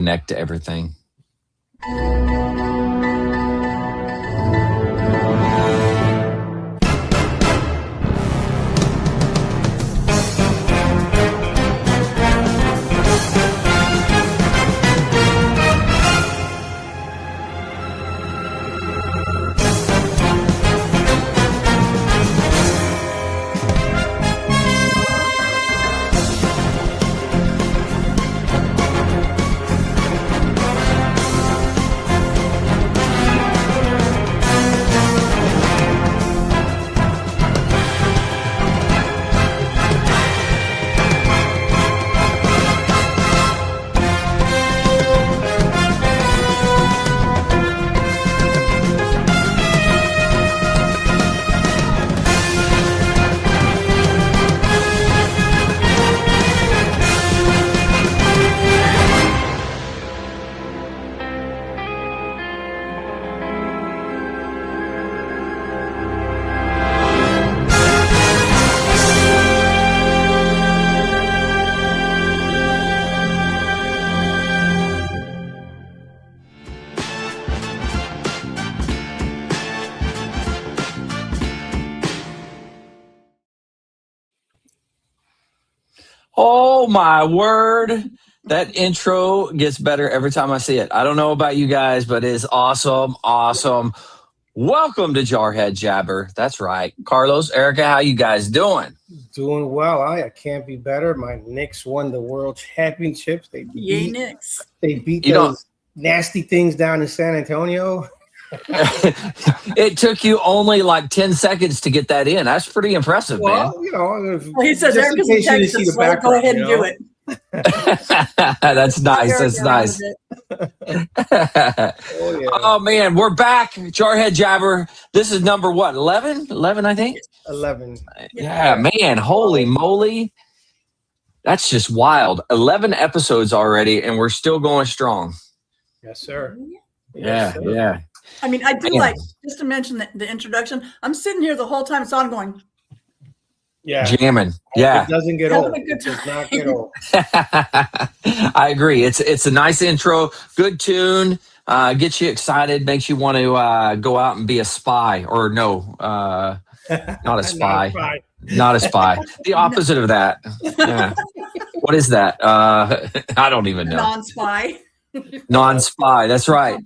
connect to everything. Oh my word. That intro gets better every time I see it. I don't know about you guys, but it's awesome. Awesome. Welcome to Jarhead Jabber. That's right. Carlos, Erica, how you guys doing? Doing well. I can't be better. My Knicks won the World Championships. They beat Knicks. They beat those nasty things down in San Antonio. It took you only like 10 seconds to get that in. That's pretty impressive, man. He says, Erica's in Texas, so go ahead and do it. That's nice. That's nice. Oh, man, we're back. Jarhead Jabber. This is number what? 11? 11, I think? 11. Yeah, man. Holy moly. That's just wild. 11 episodes already, and we're still going strong. Yes, sir. Yeah. I mean, I do like, just to mention the introduction, I'm sitting here the whole time, so I'm going. Yeah. Jamming. Yeah. It doesn't get old. It does not get old. I agree. It's a nice intro. Good tune. Gets you excited. Makes you want to go out and be a spy. Or no, not a spy. Not a spy. The opposite of that. Yeah. What is that? I don't even know. Non-spy. Non-spy. That's right.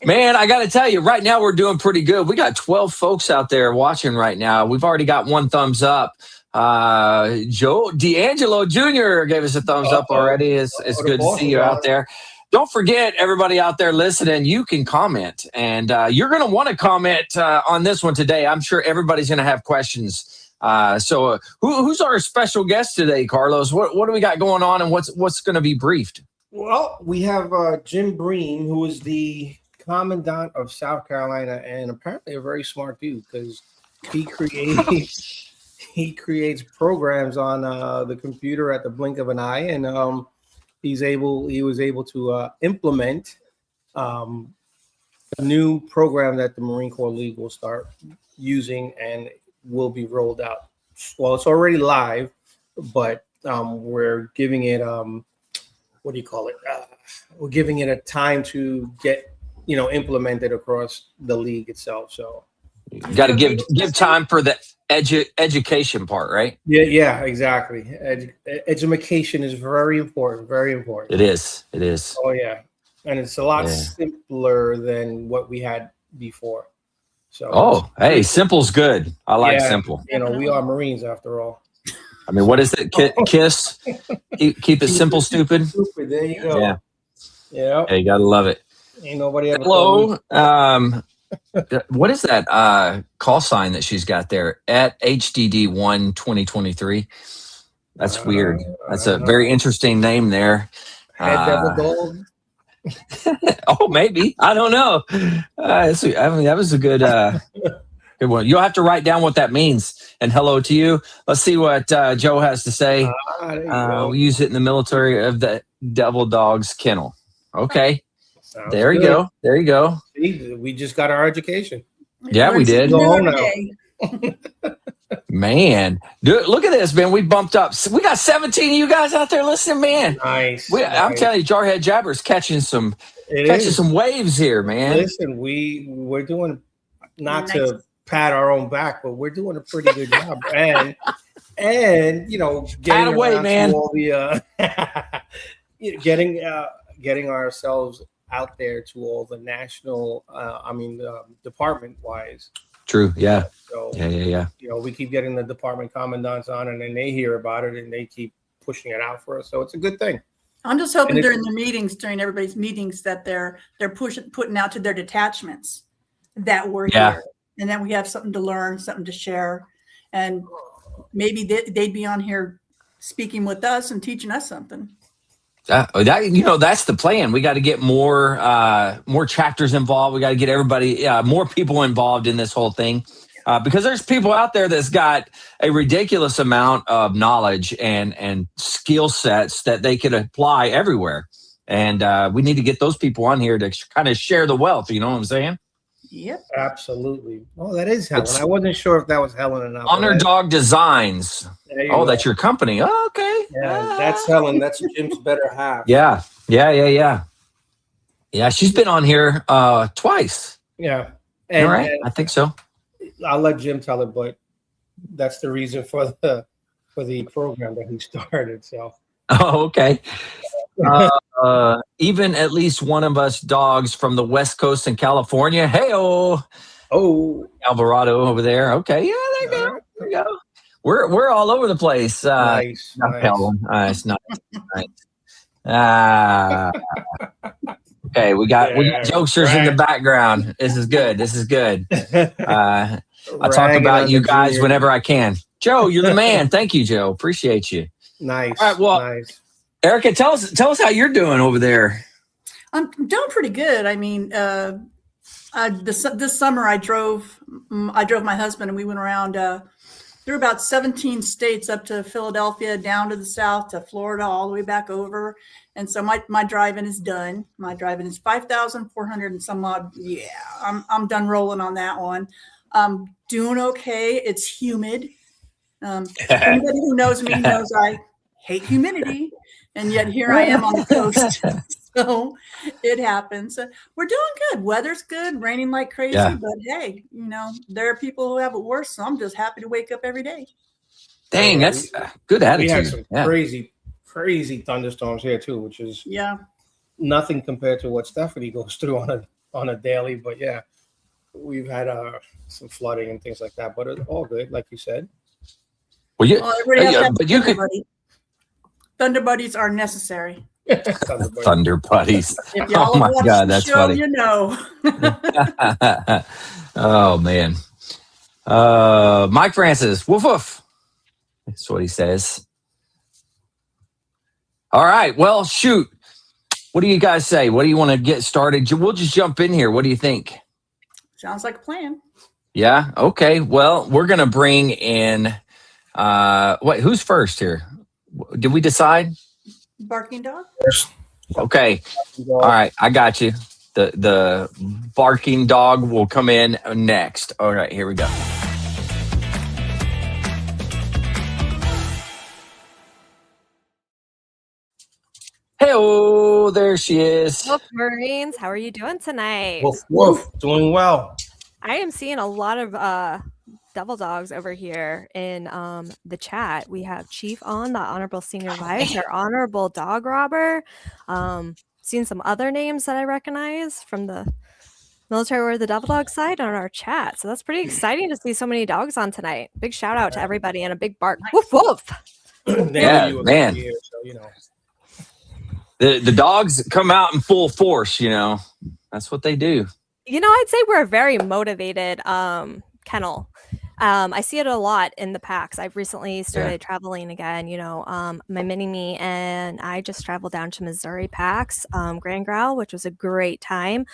Man, I got to tell you, right now we're doing pretty good. We got 12 folks out there watching right now. We've already got one thumbs up. Joe D'Angelo Jr. gave us a thumbs up already. It's good to see you out there. Don't forget, everybody out there listening, you can comment. And you're going to want to comment on this one today. I'm sure everybody's going to have questions. So who's our special guest today, Carlos? What do we got going on, and what's going to be briefed? Well, we have Jim Breen, who is the commandant of South Carolina, and apparently a very smart dude because he creates programs on the computer at the blink of an eye, and he was able to implement a new program that the Marine Corps League will start using and will be rolled out. Well, it's already live, but we're giving it what do you call it? We're giving it a time to get, implemented across the league itself. So you got to give time for the education part, right? Yeah, exactly. Education is very important. Very important. It is. Oh yeah, and it's a lot simpler than what we had before. So. Hey, simple's good. I like simple. We are Marines after all. I mean, what is it? KISS? Keep it simple, stupid. There you go. Yeah. Hey, you gotta love it. Ain't nobody ever. Hello. What is that call sign that she's got there at HDD1 2023? That's weird. That's a very interesting name there. Head Devil Gold. Oh, maybe. I don't know. That was a good one. You'll have to write down what that means. And hello to you. Let's see what Joe has to say. We use it in the military of the Devil Dog's Kennel. Okay. There you go. There you go. See, we just got our education. Yeah, we did. Go home now. Man, dude, look at this, man. We bumped up. We got 17 of you guys out there listening, man. Nice. I'm telling you, Jarhead Jabber's catching some waves here, man. Listen, we're doing, not to pat our own back, but we're doing a pretty good job. And you know, getting away, man. To all the getting ourselves out there to all the national, department wise. True. Yeah. So yeah. You know, we keep getting the department commandants on, and then they hear about it and they keep pushing it out for us. So it's a good thing. I'm just hoping during everybody's meetings, that they're putting out to their detachments that we're here, and then we have something to learn, something to share, and maybe they'd be on here speaking with us and teaching us something. That's the plan. We got to get more chapters involved. We got to get everybody, more people involved in this whole thing, because there's people out there that's got a ridiculous amount of knowledge and skill sets that they could apply everywhere. And we need to get those people on here to kind of share the wealth. You know what I'm saying? Yep. Absolutely. Oh, that is Helen. I wasn't sure if that was Helen or not. Underdog Designs. That's your company. Oh, okay. Yeah, that's Helen. That's Jim's better half. Yeah. Yeah, she's been on here twice. Yeah. All right. I think so. I'll let Jim tell it, but that's the reason for the program that he started. So. Oh, okay. Even at least one of us dogs from the West Coast in California. Hey-oh. Oh, Alvarado over there. Okay. Yeah, there you go. We're all over the place. Nice. Nice. Okay, we got jokesters in the background. This is good. I talk about you guys whenever I can. Joe, you're the man. Thank you, Joe. Appreciate you. Nice. All right, well, nice. Erica, tell us how you're doing over there. I'm doing pretty good. I mean, this summer I drove my husband, and we went around through about 17 states up to Philadelphia, down to the south to Florida, all the way back over. And so my driving is done. My driving is 5,400 and some odd. Yeah, I'm done rolling on that one. Doing okay. It's humid. Anybody who knows me knows I hate humidity, and yet here I am on the coast. So it happens. We're doing good. Weather's good, raining like crazy, but hey, there are people who have it worse. So I'm just happy to wake up every day. Dang, that's good attitude. We had some crazy thunderstorms here too, which is nothing compared to what Stephanie goes through on a daily. But yeah, we've had some flooding and things like that, but it's all good, like you said. Well, Thunder buddies are necessary. Thunder buddies. If y'all oh my watch God, the that's show, funny. You know. Oh man. Mike Francis, woof woof. That's what he says. All right. Well, shoot. What do you guys say? What do you want to get started? We'll just jump in here. What do you think? Sounds like a plan. Yeah. Okay. Well, we're gonna bring in. Who's first here? Did we decide? Barking dog. Okay. All right. I got you. The barking dog will come in next. All right. Here we go. Hey, there she is. Woof, Marines. How are you doing tonight? Woof, woof. Doing well. I am seeing a lot of devil dogs over here in the chat. We have Chief on, the Honorable Senior Vice, our Honorable Dog Robber. Seen some other names that I recognize from the military or the devil dog side on our chat. So that's pretty exciting to see so many dogs on tonight. Big shout out to everybody and a big bark. Woof, woof. Yeah, man. Year, so, The dogs come out in full force, That's what they do. I'd say we're a very motivated kennel. I see it a lot in the packs. I've recently started traveling again, my mini-me, and I just traveled down to Missouri packs, Grand Growl, which was a great time.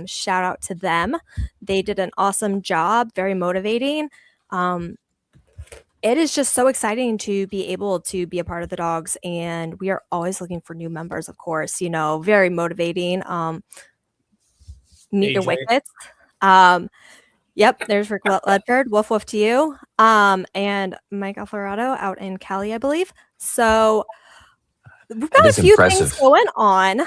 Shout out to them. They did an awesome job, very motivating. It is just so exciting to be able to be a part of the dogs, and we are always looking for new members, of course, very motivating. Meet your wickets. Yep, there's Rick Ledford. Woof woof to you. And Mike Alvarado out in Cali, I believe. So we've got a few things going on.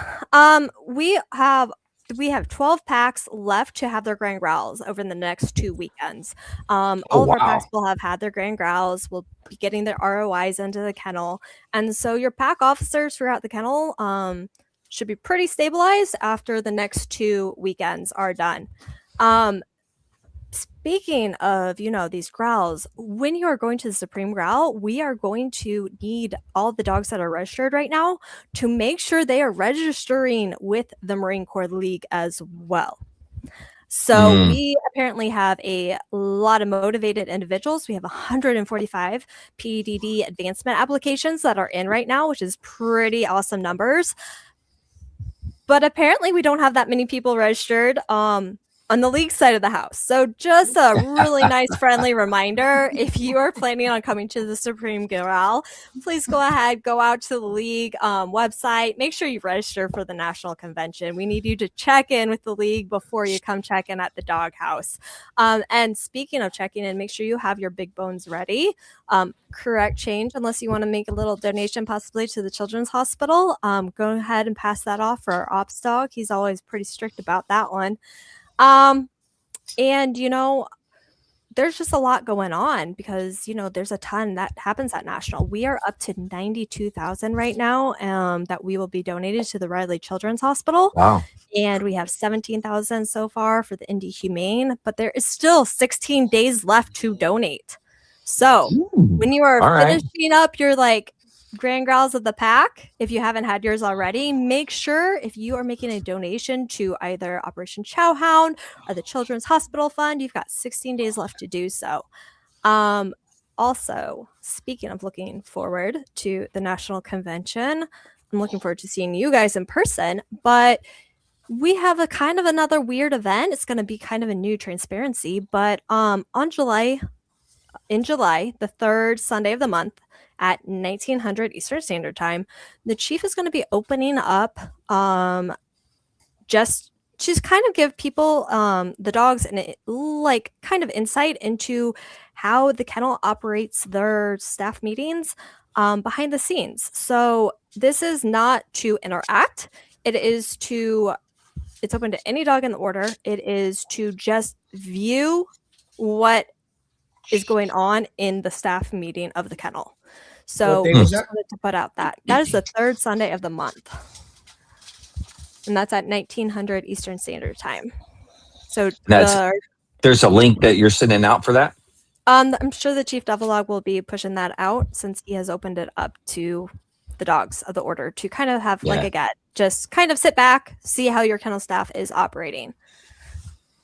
We have 12 packs left to have their grand growls over the next 2 weekends. All of our packs will have had their grand growls. We'll be getting their ROIs into the kennel. And so your pack officers throughout the kennel should be pretty stabilized after the next 2 weekends are done. Speaking of, these growls, when you are going to the Supreme Growl, we are going to need all the dogs that are registered right now to make sure they are registering with the Marine Corps League as well. So we apparently have a lot of motivated individuals. We have 145 PDD advancement applications that are in right now, which is pretty awesome numbers. But apparently we don't have that many people registered on the league side of the house. So just a really nice, friendly reminder, if you are planning on coming to the Supreme Growl, please go ahead, go out to the league website. Make sure you register for the national convention. We need you to check in with the league before you come check in at the doghouse. And speaking of checking in, make sure you have your big bones ready. Correct change, unless you want to make a little donation possibly to the Children's Hospital. Go ahead and pass that off for our ops dog. He's always pretty strict about that one. And there's just a lot going on because there's a ton that happens at national. We are up to 92,000 right now that we will be donated to the Riley Children's Hospital. Wow. And we have 17,000 so far for the Indy Humane, but there is still 16 days left to donate. So when you are finishing up your grand growls of the pack, if you haven't had yours already, make sure if you are making a donation to either Operation Chowhound or the Children's Hospital Fund, you've got 16 days left to do so. Also, speaking of looking forward to the national convention, I'm looking forward to seeing you guys in person, but we have a kind of another weird event. It's going to be kind of a new transparency, but in July, the third Sunday of the month, at 1900 Eastern Standard Time, the chief is going to be opening up just to kind of give people, the dogs, kind of insight into how the kennel operates their staff meetings behind the scenes. So this is not to interact. It's open to any dog in the order. It is to just view what is going on in the staff meeting of the kennel. So we just wanted to put out that is the third Sunday of the month, and that's at 1900 Eastern Standard Time. So there's a link that you're sending out for that. I'm sure the Chief Devilog will be pushing that out since he has opened it up to the dogs of the order to kind of have just kind of sit back, see how your kennel staff is operating.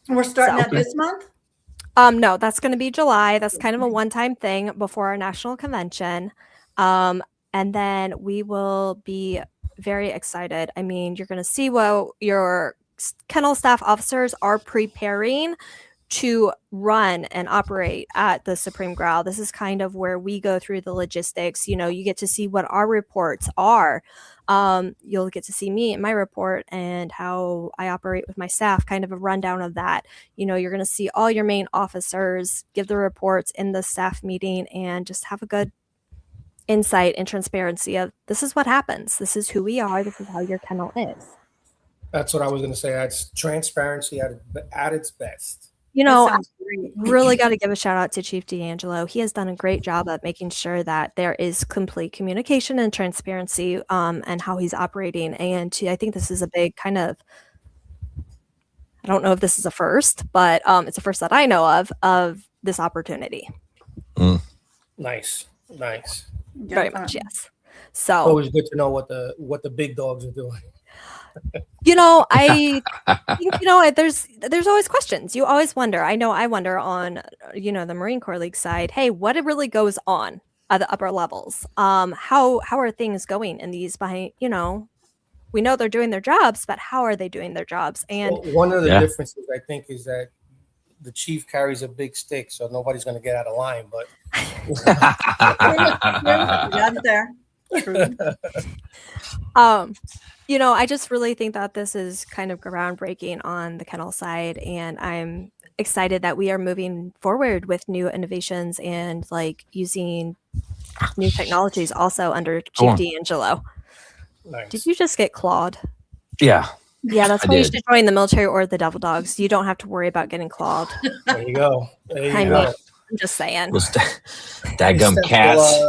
We're starting that this month. No, that's going to be July. That's kind of a one-time thing before our national convention. And then we will be very excited. I mean, you're going to see what your kennel staff officers are preparing to run and operate at the Supreme Growl. This is kind of where we go through the logistics. You get to see what our reports are. You'll get to see me in my report and how I operate with my staff, kind of a rundown of that. You're going to see all your main officers give the reports in the staff meeting and just have a good insight and transparency of this is what happens. This is who we are. This is how your kennel is. That's what I was going to say. That's transparency at its best. I really got to give a shout out to Chief D'Angelo. He has done a great job at making sure that there is complete communication and transparency and how he's operating. And I think this is a big kind of, I don't know if this is a first, but it's a first that I know of this opportunity. Nice. Very much, yes. So always good to know what the big dogs are doing. I think, there's always questions. You always wonder. I know I wonder on, the Marine Corps League side, hey, what really goes on at the upper levels? How are things going in these behind, we know they're doing their jobs, but how are they doing their jobs? And one of the differences I think is that the chief carries a big stick, so nobody's going to get out of line, but that's there. I just really think that this is kind of groundbreaking on the kennel side, and I'm excited that we are moving forward with new innovations and like using new technologies also under Chief D'Angelo. Nice. Did you just get clawed? Yeah. Yeah, that's why you should join the military or the Devil Dogs. You don't have to worry about getting clawed. There you go. I know. I'm just saying. Dadgum cats.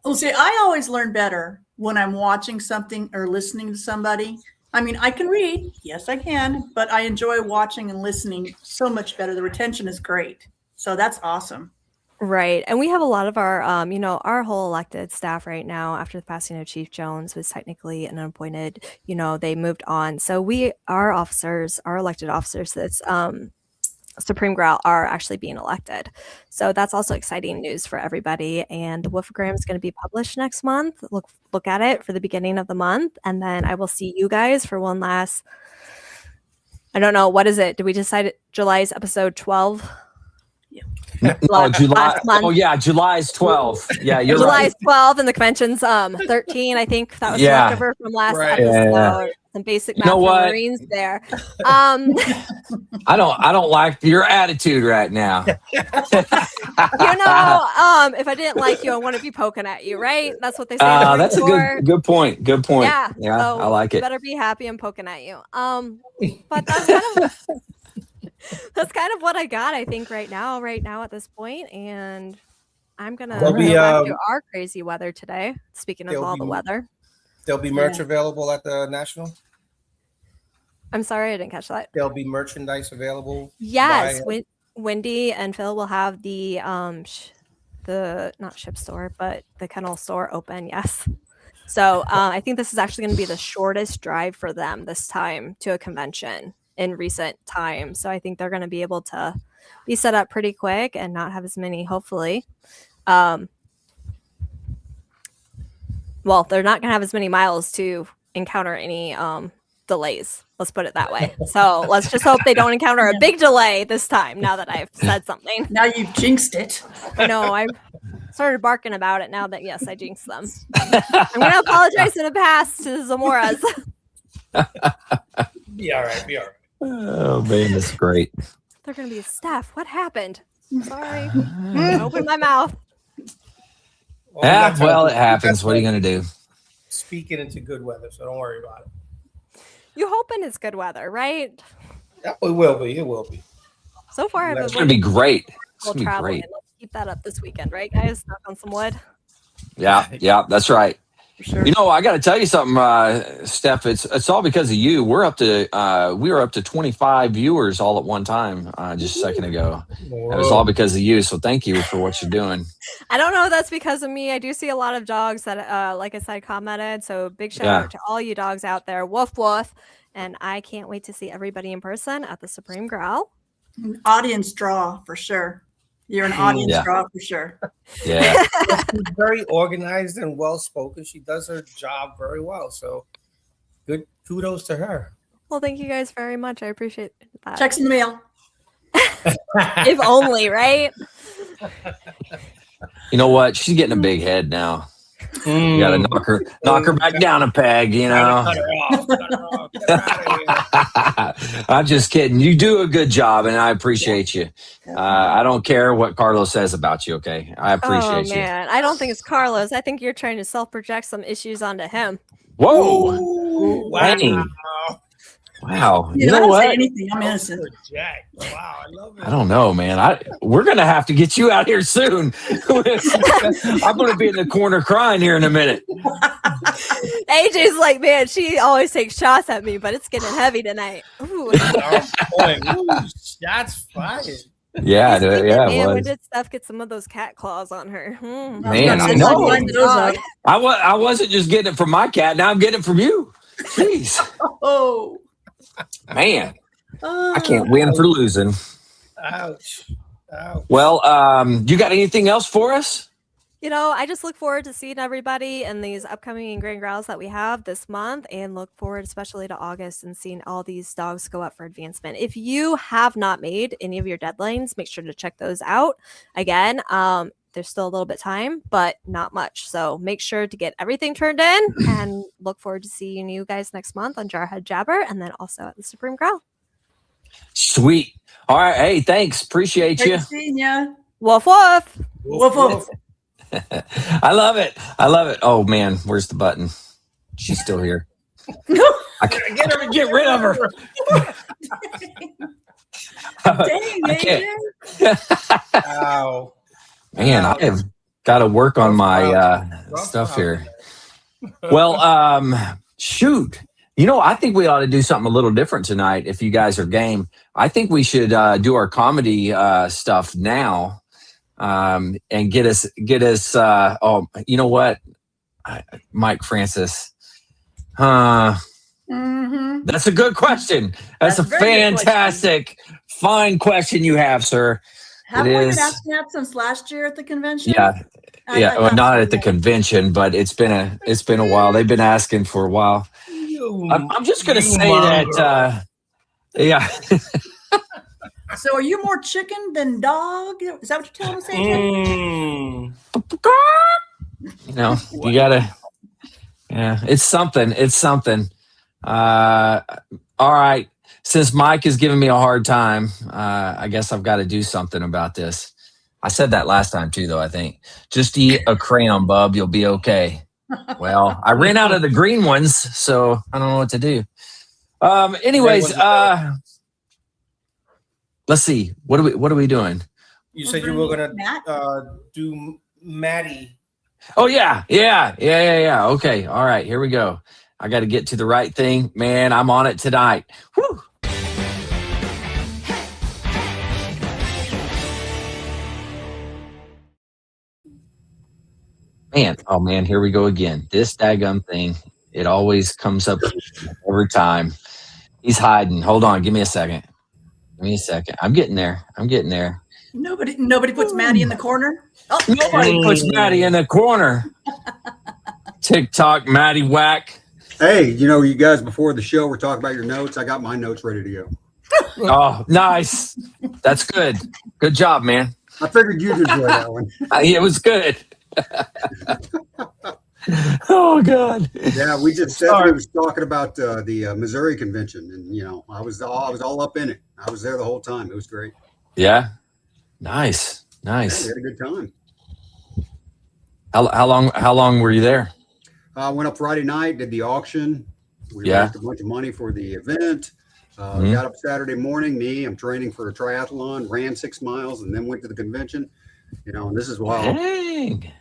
Well, see, I always learn better when I'm watching something or listening to somebody. I mean, I can read. Yes, I can. But I enjoy watching and listening so much better. The retention is great. So that's awesome. Right. And we have a lot of our, our whole elected staff right now after the passing of Chief Jones was technically an unappointed, they moved on. So our elected officers that's Supreme Growl are actually being elected. So that's also exciting news for everybody. And the Wolfogram is going to be published next month. Look at it for the beginning of the month. And then I will see you guys for one last, I don't know, what is it? Did we decide July's episode 12? July. Oh yeah, July's 12. Yeah, you're July's right. 12 and the convention's 13. I think that was leftover from last episode. Yeah. Some basic math for Marines there. I don't like your attitude right now. If I didn't like you, I wouldn't be poking at you, right? That's what they say. That's a good point. Good point. Yeah, so I like it. You better be happy I'm poking at you. But that's kind of what I got, I think, right now at this point. And I'm gonna go back to our crazy weather today. Speaking of all the weather. There'll be merch available at the National? I'm sorry, I didn't catch that. There'll be merchandise available? Yes. Wendy and Phil will have the not ship store, but the kennel store open, yes. So I think this is actually going to be the shortest drive for them this time to a convention in recent times. So I think they're going to be able to be set up pretty quick and not have as many, hopefully. Well, they're not going to have as many miles to encounter any delays. Let's put it that way. So let's just hope they don't encounter a big delay this time now that I've said something. Now you've jinxed it. No, I've started barking about it now that, yes, I jinxed them. I'm going to apologize in the past to the Zamoras. Be all right. Be all right. Oh, man, that's great. They're going to be, Steph, what happened? Sorry. Open my mouth. Well, it happens. What are you going to do? Speaking into good weather, so don't worry about it. You hoping it's good weather, right? Yeah, it will be. It will be. So far, it's going to be great. It's going to be great. Let's keep that up this weekend, right, guys? Knock on some wood. Yeah, that's right. For sure. I got to tell you something, Steph. It's all because of you. We were up to 25 viewers all at one time just a second ago. Whoa. It was all because of you. So thank you for what you're doing. I don't know if that's because of me. I do see a lot of dogs that, like I said, commented. So big shout out to all you dogs out there. Woof woof. And I can't wait to see everybody in person at the Supreme Growl. An audience draw for sure. You're an audience draw for sure. Yeah. She's very organized and well-spoken. She does her job very well. So good kudos to her. Well, thank you guys very much. I appreciate that. Checks in the mail. If only, right? You know what? She's getting a big head now. You got to knock her back down a peg, Cut her off. Get her out of here. I'm just kidding. You do a good job, and I appreciate you. I don't care what Carlos says about you, okay? I appreciate you. Oh, man. I don't think it's Carlos. I think you're trying to self-project some issues onto him. Whoa. Ooh, Wow. You know don't what? say anything. I'm innocent. Jack. Wow, I love it. I don't know, man. We're going to have to get you out here soon. I'm going to be in the corner crying here in a minute. AJ's like, man, she always takes shots at me, but it's getting heavy tonight. Ooh. Shots fired. Yeah, man, when did Steph get some of those cat claws on her? Man, I know. I wasn't just getting it from my cat. Now I'm getting it from you. Jeez. Oh. Man, I can't win for losing. Ouch. Well, you got anything else for us? I just look forward to seeing everybody in these upcoming Grand Growls that we have this month, and look forward especially to August and seeing all these dogs go up for advancement. If you have not made any of your deadlines, make sure to check those out. Again, there's still a little bit of time, but not much. So make sure to get everything turned in, and look forward to seeing you guys next month on Jarhead Jabber, and then also at the Supreme Growl. Sweet. All right. Hey, thanks. Appreciate Great you. seeing you. Woof woof. Woof, woof. I love it. I love it. Oh man, where's the button? She's still here. I can't get rid of her. Dang, I can't. Wow. Man, I have got to work on my stuff here. Well, shoot. You know, I think we ought to do something a little different tonight if you guys are game. I think we should do our comedy stuff now and get us oh, you know what? Mike Francis. Mm-hmm. That's a good question. That's a very good fantastic, fine question you have, sir. Haven't It we is. been asking that since last year at the convention? Yeah. Well, not at the convention, but it's been a while. They've been asking for a while. I'm just going to say that, yeah. So are you more chicken than dog? Is that what you're telling us? You know, you gotta. Yeah, it's something. It's something. All right. Since Mike is giving me a hard time, I guess I've got to do something about this. I said that last time too, though. I think just eat a crayon, bub. You'll be okay. Well, I ran out of the green ones, so I don't know what to do. Anyways, let's see. What are we doing? You said you were gonna do Maddie. Oh yeah. Okay. All right. Here we go. I got to get to the right thing, man. I'm on it tonight. Whew. Man, oh man, here we go again. This daggum thing, it always comes up every time. He's hiding. Hold on, give me a second. I'm getting there. Nobody puts Maddie in the corner. Oh, Nobody puts Maddie in the corner. TikTok, Maddie whack. Hey, you know, you guys before the show were talking about your notes. I got my notes ready to go. Oh, nice. That's good. Good job, man. I figured you'd enjoy that one. It was good. Oh God. Yeah, we just said we was talking about the Missouri convention, and you know, I was all up in it. I was there the whole time. It was great. Yeah. Nice. Yeah, we had a good time. How long were you there? I went up Friday night, did the auction. We raised a bunch of money for the event. Got up Saturday morning. I'm training for a triathlon, ran 6 miles, and then went to the convention. You know, and this is while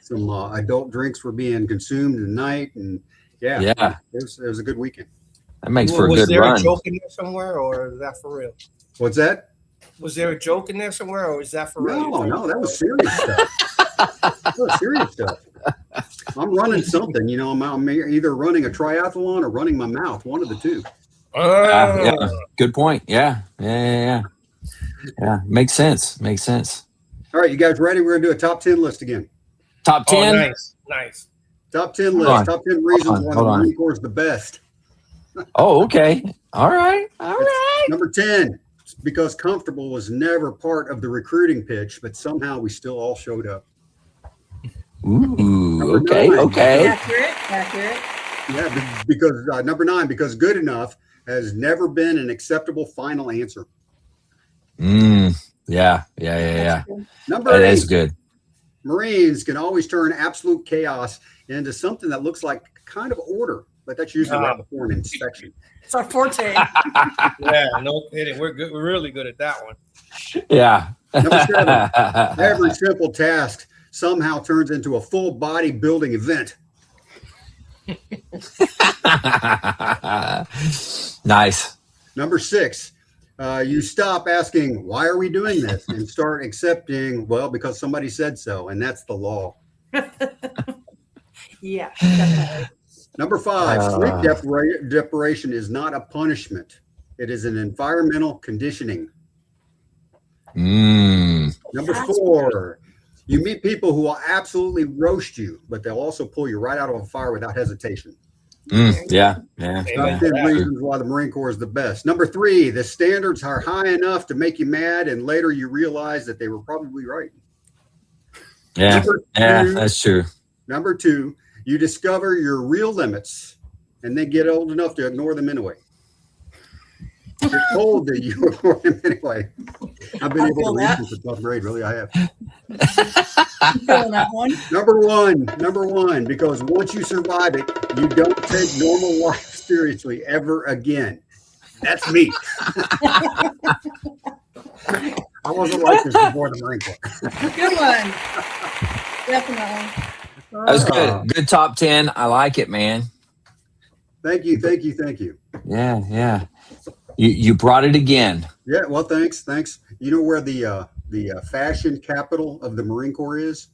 some adult drinks were being consumed tonight, and it was a good weekend. That makes for a good run. Was there a joke in there somewhere, or is that for real? What's that? Was there a joke in there somewhere, or is that for real? No, that was serious stuff. That was serious stuff. I'm running something, you know. I'm either running a triathlon or running my mouth, one of the two. Yeah, good point. Yeah. Makes sense. All right, you guys ready? We're gonna do a top 10 list again. Top 10. Nice. Top 10 list. Top 10 reasons why the Marine Corps is the best. Oh, okay. All right. Number 10, because comfortable was never part of the recruiting pitch, but somehow we still all showed up. Ooh. Okay. Accurate. Yeah, because number 9, because good enough has never been an acceptable final answer. Yeah. Number 8 is good. Marines can always turn absolute chaos into something that looks like kind of order, but that's usually right before an inspection. It's our forte. Yeah, no kidding. We're good. We're really good at that one. Yeah. Number 7, every simple task somehow turns into a full body building event. Nice. Number 6, you stop asking, why are we doing this? And start accepting, well, because somebody said so. And that's the law. Yeah. Definitely. Number 5, sleep deprivation is not a punishment. It is an environmental conditioning. Number 4, you meet people who will absolutely roast you, but they'll also pull you right out of a fire without hesitation. Yeah. Top 10 reasons why the Marine Corps is the best. Number 3, the standards are high enough to make you mad, and later you realize that they were probably right. Yeah, that's true. Number 2, you discover your real limits, and then get old enough to ignore them anyway. You're told that you were anyway. I've been I able feel to read that. since 12th grade. Really, I have. You feeling that one? Number one, because once you survive it, you don't take normal life seriously ever again. That's me. I wasn't like this before the Marine Corps. Good one. Definitely. That was good. Good top 10. I like it, man. Thank you. Yeah. You brought it again. Yeah, well, thanks. You know where the fashion capital of the Marine Corps is?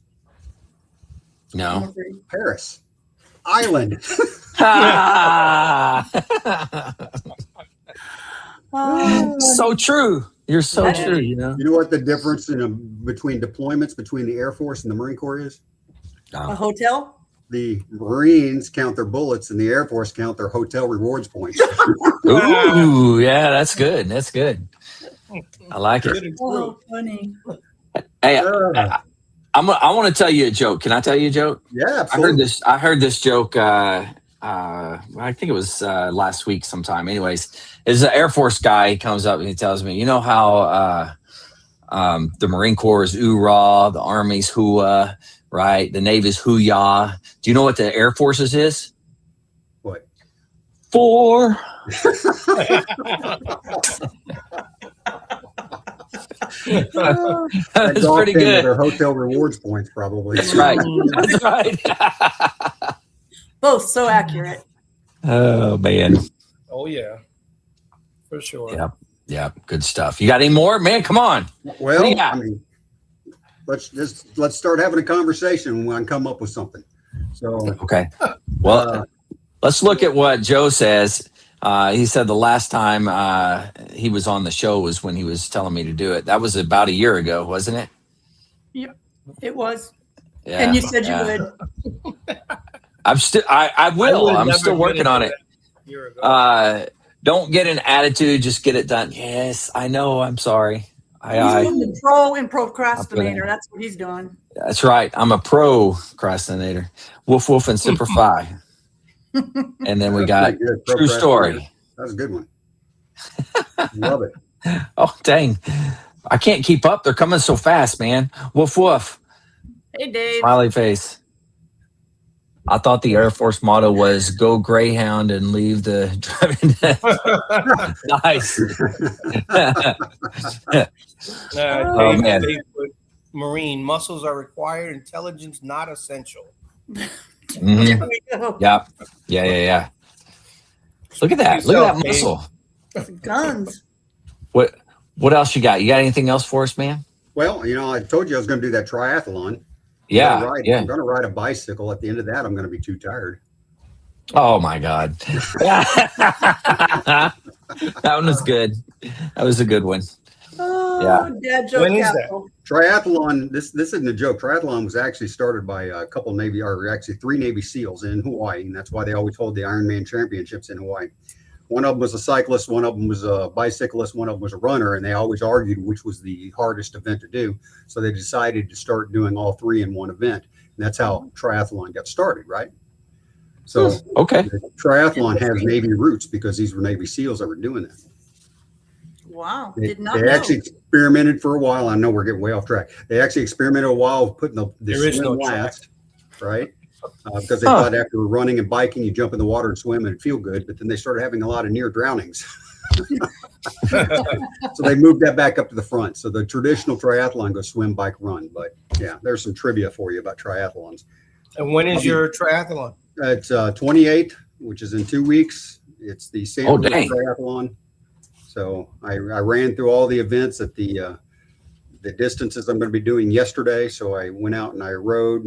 No. Paris. Island. So true. You're so true, You know what the difference between deployments between the Air Force and the Marine Corps is? A hotel? The Marines count their bullets and the Air Force count their hotel rewards points. Ooh, yeah, that's good. I like it. Oh, funny. Hey, I want to tell you a joke. Can I tell you a joke? Yeah, absolutely. I heard this joke. I think it was last week sometime. Anyways, there's an Air Force guy. He comes up and he tells me, you know how the Marine Corps is oorah, the Army's hooah, right? The Navy's hoo-yah. Do you know what the Air Force's is? What? 4. That's pretty good. Their hotel rewards points, probably. That's right. That's right. Both so accurate. Oh man. Oh yeah, for sure. Yep. Good stuff. You got any more, man? Come on. Well, I mean, let's start having a conversation when I come up with something. So okay. Well, let's look at what Joe says. He said the last time he was on the show was when he was telling me to do it. That was about a year ago, wasn't it? Yep, it was. Yeah. And you said you would. I will. I'm still working on it. Don't get an attitude. Just get it done. Yes, I know. I'm sorry. He's the pro and procrastinator. That's what he's doing. That's right. I'm a procrastinator. Woof, woof, and Semper Fi. And then we got True Story. That's a good one. Love it. Oh, dang. I can't keep up. They're coming so fast, man. Woof, woof. Hey, Dave. Smiley face. I thought the Air Force motto was go Greyhound and leave the driving. Nice. Oh, man. Marine muscles are required. Intelligence not essential. Mm-hmm. There we go. Yeah. Look at that. Look at that muscle. Guns. What else you got? You got anything else for us, man? Well, I told you I was going to do that triathlon. Yeah. I'm going to ride a bicycle. At the end of that, I'm going to be too tired. Oh my God. That one was good. That was a good one. Oh, yeah. Dad joke. When is that? Triathlon. This isn't a joke. Triathlon was actually started by a couple Navy, or actually 3 Navy SEALs in Hawaii, and that's why they always hold the Ironman championships in Hawaii. One of them was a cyclist, one of them was a bicyclist, one of them was a runner, and they always argued which was the hardest event to do. So they decided to start doing all 3 in one event, and that's how triathlon got started, right? So okay, triathlon has Navy roots because these were Navy SEALs that were doing that. Wow, they actually experimented for a while. I know we're getting way off track. They actually experimented a while with putting the swim last, right? Because they thought after running and biking, you jump in the water and swim and feel good. But then they started having a lot of near drownings. So they moved that back up to the front. So the traditional triathlon goes swim, bike, run. But yeah, there's some trivia for you about triathlons. And when is your triathlon? It's 28, which is in 2 weeks. It's the San Luis Triathlon. So I ran through all the events at the distances I'm going to be doing yesterday. So I went out and I rode,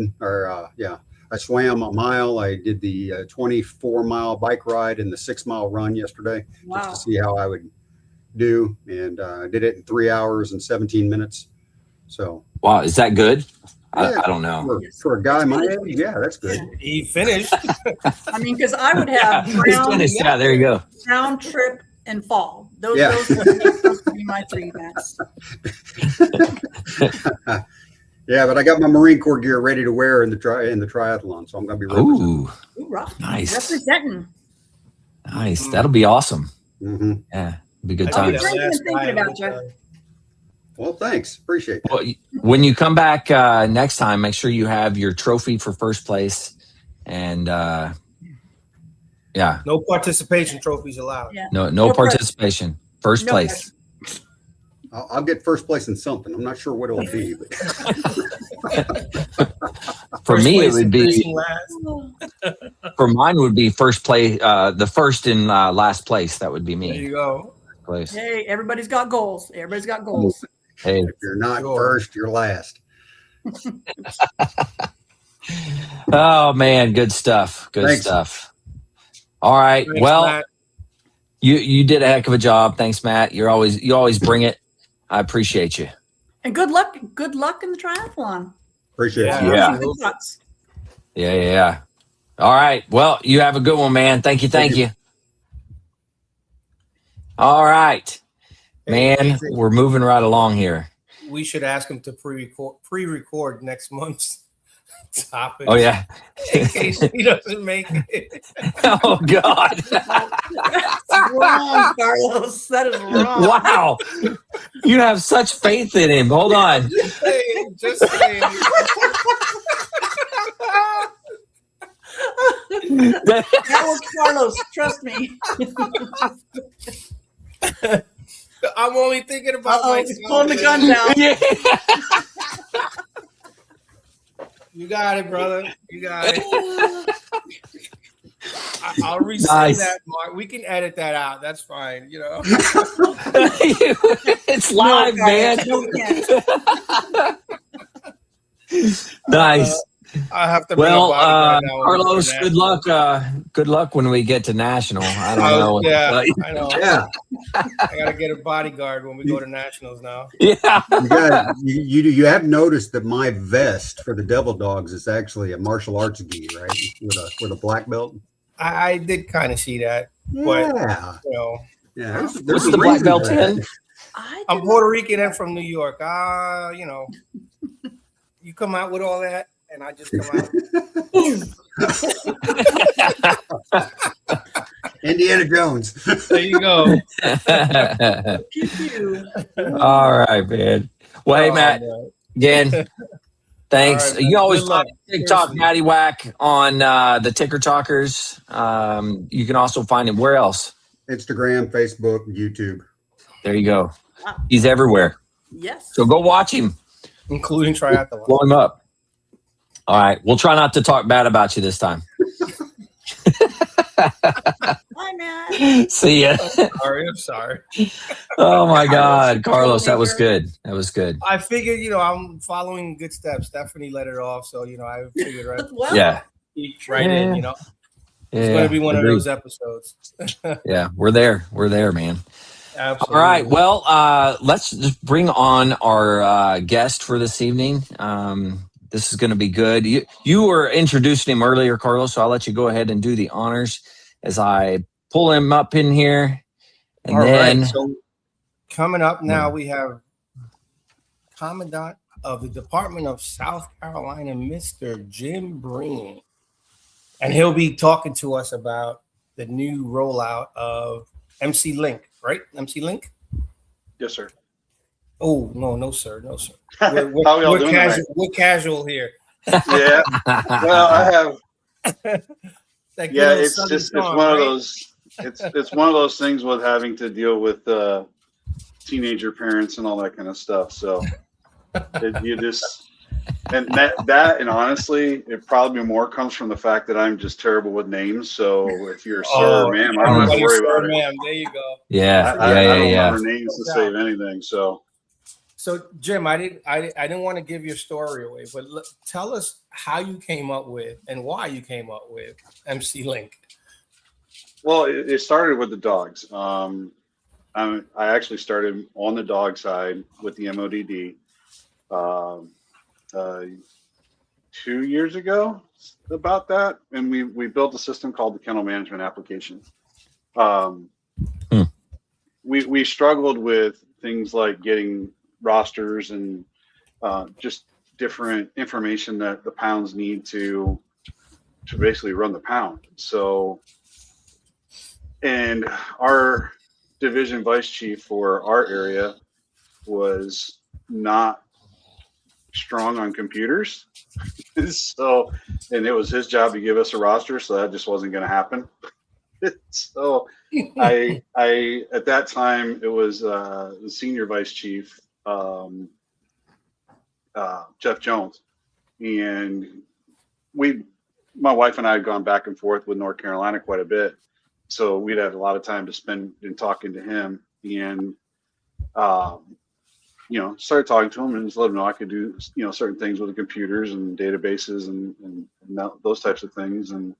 I swam a mile. I did the 24-mile bike ride and the 6-mile run yesterday, just to see how I would do. And I did it in 3 hours and 17 minutes. So wow, is that good? Yeah, I don't know. For a guy my age, yeah, that's good. He finished. I mean, because I would have yeah, there you go. round trip and fall. Those would be my 3 events. Yeah, but I got my Marine Corps gear ready to wear in the triathlon, so I'm going to be Ooh, rough. Nice. Representing. Nice. That'll be awesome. Mm-hmm. Yeah. Be good I'll be times. that Drinking and last thinking guy about with, you. Well, thanks. Appreciate that. Well, when you come back next time, make sure you have your trophy for first place. And yeah, no participation trophies allowed. Yeah. no participation. First No place. I'll get first place in something. I'm not sure what it'll be. But For First me, it place would and be finishing last. for mine would be first place, the first and last place. That would be There me. you go. Place. Hey, everybody's got goals. Everybody's got goals. Hey, if you're not Sure. first, you're last. oh man, good stuff. Good Thanks. stuff. All right. Thanks, Well, Matt. you did a heck of a job. Thanks, Matt. You always bring it. I appreciate you. And good luck. Good luck in the triathlon. Appreciate Yeah. you. Yeah. Good thoughts. Yeah. All right. Well, you have a good one, man. Thank you. All right, Hey, man. AJ, We're moving right along here. we should ask him to pre-record next month's topic. Oh yeah. In case he doesn't make it. Oh God. That's wrong, Carlos. That is wrong. Wow. You have such faith in him. Hold on. Just saying. That was Carlos. Trust me. I'm only thinking about He's pulling the gun down. Yeah. You got it, brother. You got it. I'll resend Nice. that, Mark. We can edit that out. That's fine. You know. It's live, man. No, we can't. Nice. I have to. Bring Well, a bodyguard now Carlos, for good luck. Good luck when we get to national. I don't know. Yeah, I know. Yeah, I gotta get a bodyguard when we go to nationals now. Yeah. you have noticed that my vest for the Devil Dogs is actually a martial arts gi, right? With a black belt. I did kind of see that, but Yeah, you know, yeah. What's there's the a black reason belt for that. in? I'm Puerto Rican and from New York. You know, you come out with all that, and I just come out. Indiana Jones. There you go. Pew, pew. All right, man. Well, hey, Matt, man. again, thanks. All right, man. You always Good luck. find TikTok Seriously. Matty Whack on the Ticker Talkers. You can also find him where else? Instagram, Facebook, YouTube. There you go. Wow. He's everywhere. Yes. So go watch him. Including triathlon. Blow him up. All right. We'll try not to talk bad about you this time. Bye, Matt. See ya. I'm sorry. Oh my God, Carlos, that was good. That was good. I figured, you know, I'm following good steps. Stephanie let it off, so you know, I figured right, Well, Yeah. right in. You know, it's Yeah. going to be one of agreed. those episodes. Yeah, we're there. We're there, man. Absolutely. All right. Well, let's just bring on our guest for this evening. This is going to be good. You were introducing him earlier, Carlos, so I'll let you go ahead and do the honors as I pull him up in here. And All then, right. So coming up now, we have Commandant of the Department of South Carolina, Mr. Jim Breen. And he'll be talking to us about the new rollout of MC Link, right? MC Link? Yes, sir. Oh, no, sir. No, sir. How y'all doing tonight? We're casual here. Yeah. Well, I have. That Yeah, good it's Southern just it's charm, one of right? those. It's one of those things with having to deal with teenager parents and all that kind of stuff. So you just and that and honestly, it probably more comes from the fact that I'm just terrible with names. So if you're sir or ma'am, I don't have to worry about it. Ma'am. There you go. yeah, I don't yeah. remember names to save anything. So So Jim, I didn't want to give your story away, but tell us how you came up with and why you came up with MC Link. well, it started with the dogs. I actually started on the dog side with the MODD 2 years ago, about that, and we built a system called the Kennel Management Application. We struggled with things like getting rosters and just different information that the pounds need to basically run the pound. So, and division vice chief for our area was not strong on computers. So, and it was his job to give us a roster, so that just wasn't going to happen. So I at that time, it was the senior vice chief, Jeff Jones, and my wife and I had gone back and forth with North Carolina quite a bit, so we'd had a lot of time to spend in talking to him, and started talking to him and just let him know I could do certain things with the computers and databases and those types of things, and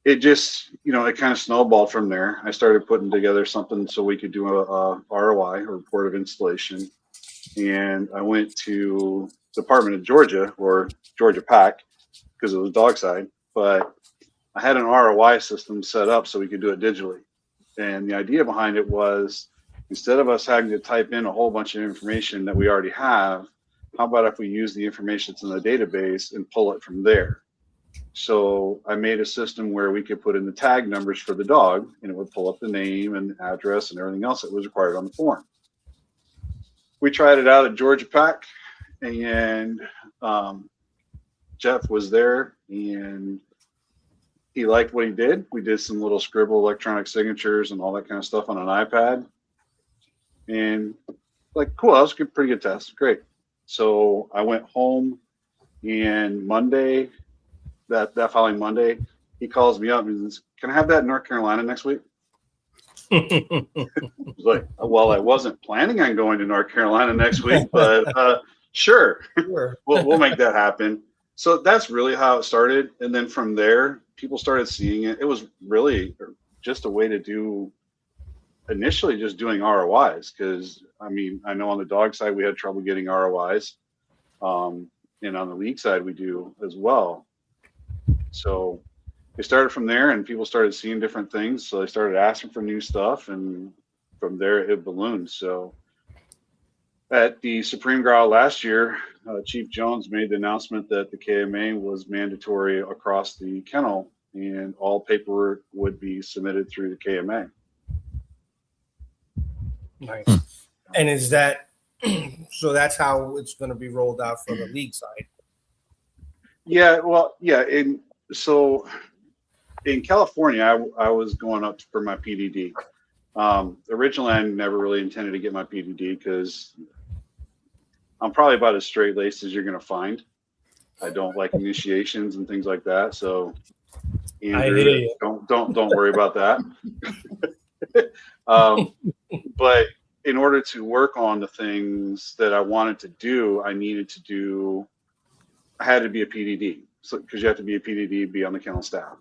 it just it kind of snowballed from there. I started putting together something so we could do a ROI, a report of installation, and I went to Department of Georgia, or Georgia PAC, because it was dog side, but I had an ROI system set up so we could do it digitally. And the idea behind it was, instead of us having to type in a whole bunch of information that we already have, how about if we use the information that's in the database and pull it from there? So I made a system where we could put in the tag numbers for the dog, and it would pull up the name and address and everything else that was required on the form. We tried it out at Georgia PAC, and Jeff was there, and he liked what he did. We did some little scribble electronic signatures and all that kind of stuff on an iPad. And like, cool, that was a pretty good test. Great. So I went home, and Monday, that following Monday, he calls me up and says, "Can I have that in North Carolina next week?" I was like, well, I wasn't planning on going to North Carolina next week, but sure, we'll make that happen. So that's really how it started. And then from there, people started seeing it. It was really just a way to do, initially just doing ROIs, because I know on the dog side we had trouble getting ROIs, and on the league side we do as well. So it started from there, and people started seeing different things, so they started asking for new stuff, and from there it ballooned. So at the Supreme Growl last year, Chief Jones made the announcement that the KMA was mandatory across the kennel, and all paperwork would be submitted through the KMA. Nice. And is that so? That's how it's going to be rolled out for the league side. Yeah, well, yeah. So in California, I was going up for my PDD. Originally, I never really intended to get my PDD because I'm probably about as straight-laced as you're going to find. I don't like initiations and things like that. So, Andrew, don't worry about that. But in order to work on the things that I wanted to do, I had to be a PDD. So, because you have to be a PDD, be on the kennel staff.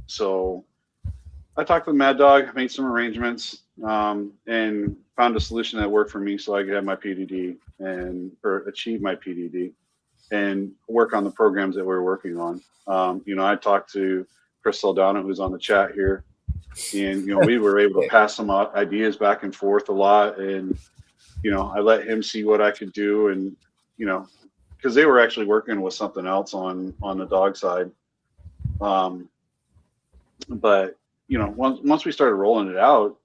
So I talked with Mad Dog, made some arrangements, and found a solution that worked for me so I could have my PDD or achieve my PDD and work on the programs that we were working on. I talked to Chris Saldana, who's on the chat here, and we were able to pass some ideas back and forth a lot, and I let him see what I could do, and because they were actually working with something else on the dog side, but once we started rolling it out,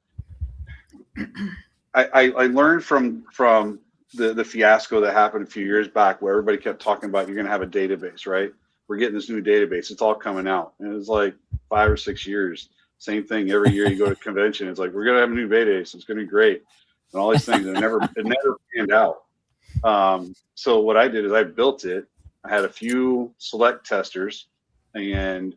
I learned from the fiasco that happened a few years back, where everybody kept talking about, you're going to have a database, right? We're getting this new database, it's all coming out, and it was like 5 or 6 years. Same thing every year. You go to convention, it's like, we're going to have a new database, it's going to be great, and all these things, and it never panned out. So what I did is I built it. I had a few select testers, and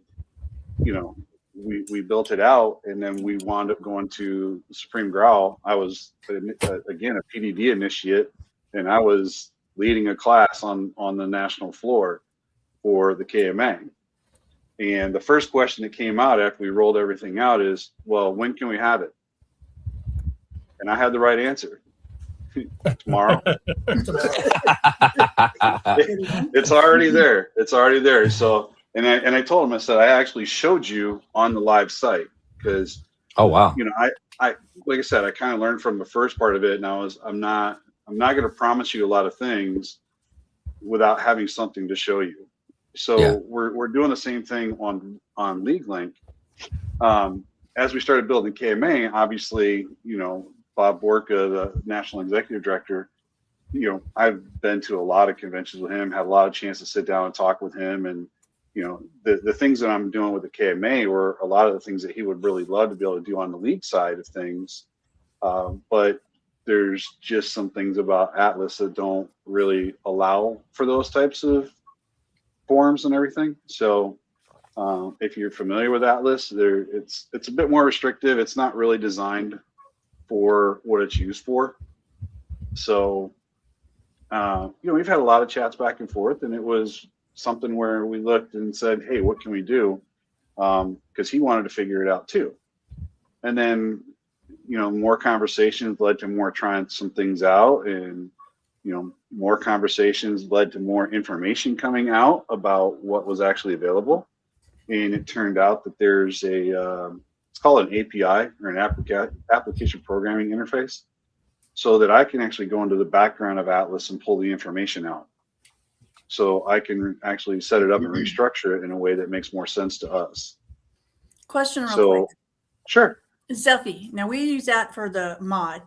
we built it out, and then we wound up going to Supreme Growl. I was again a PDD initiate, and I was leading a class on the national floor for the KMA. And the first question that came out after we rolled everything out is, well, when can we have it? And I had the right answer. Tomorrow. It's already there. It's already there. So, and I told him, I said, I actually showed you on the live site, because, oh wow, I like I said, I kind of learned from the first part of it, and I'm not going to promise you a lot of things without having something to show you. So we're doing the same thing on League Link. as we started building KMA, obviously, Bob Borka, the national executive director, I've been to a lot of conventions with him, had a lot of chance to sit down and talk with him. And, the things that I'm doing with the KMA were a lot of the things that he would really love to be able to do on the league side of things. But there's just some things about Atlas that don't really allow for those types of forums and everything. So if you're familiar with Atlas, it's a bit more restrictive. It's not really designed for what it's used for. So, we've had a lot of chats back and forth, and it was something where we looked and said, hey, what can we do? Because he wanted to figure it out too. And then, more conversations led to more trying some things out, and, more conversations led to more information coming out about what was actually available. And it turned out that there's it's called an API, or an application programming interface, so that I can actually go into the background of Atlas and pull the information out. So I can actually set it up and restructure it in a way that makes more sense to us. Question real quick. Sure. Zephy. Now we use that for the mod.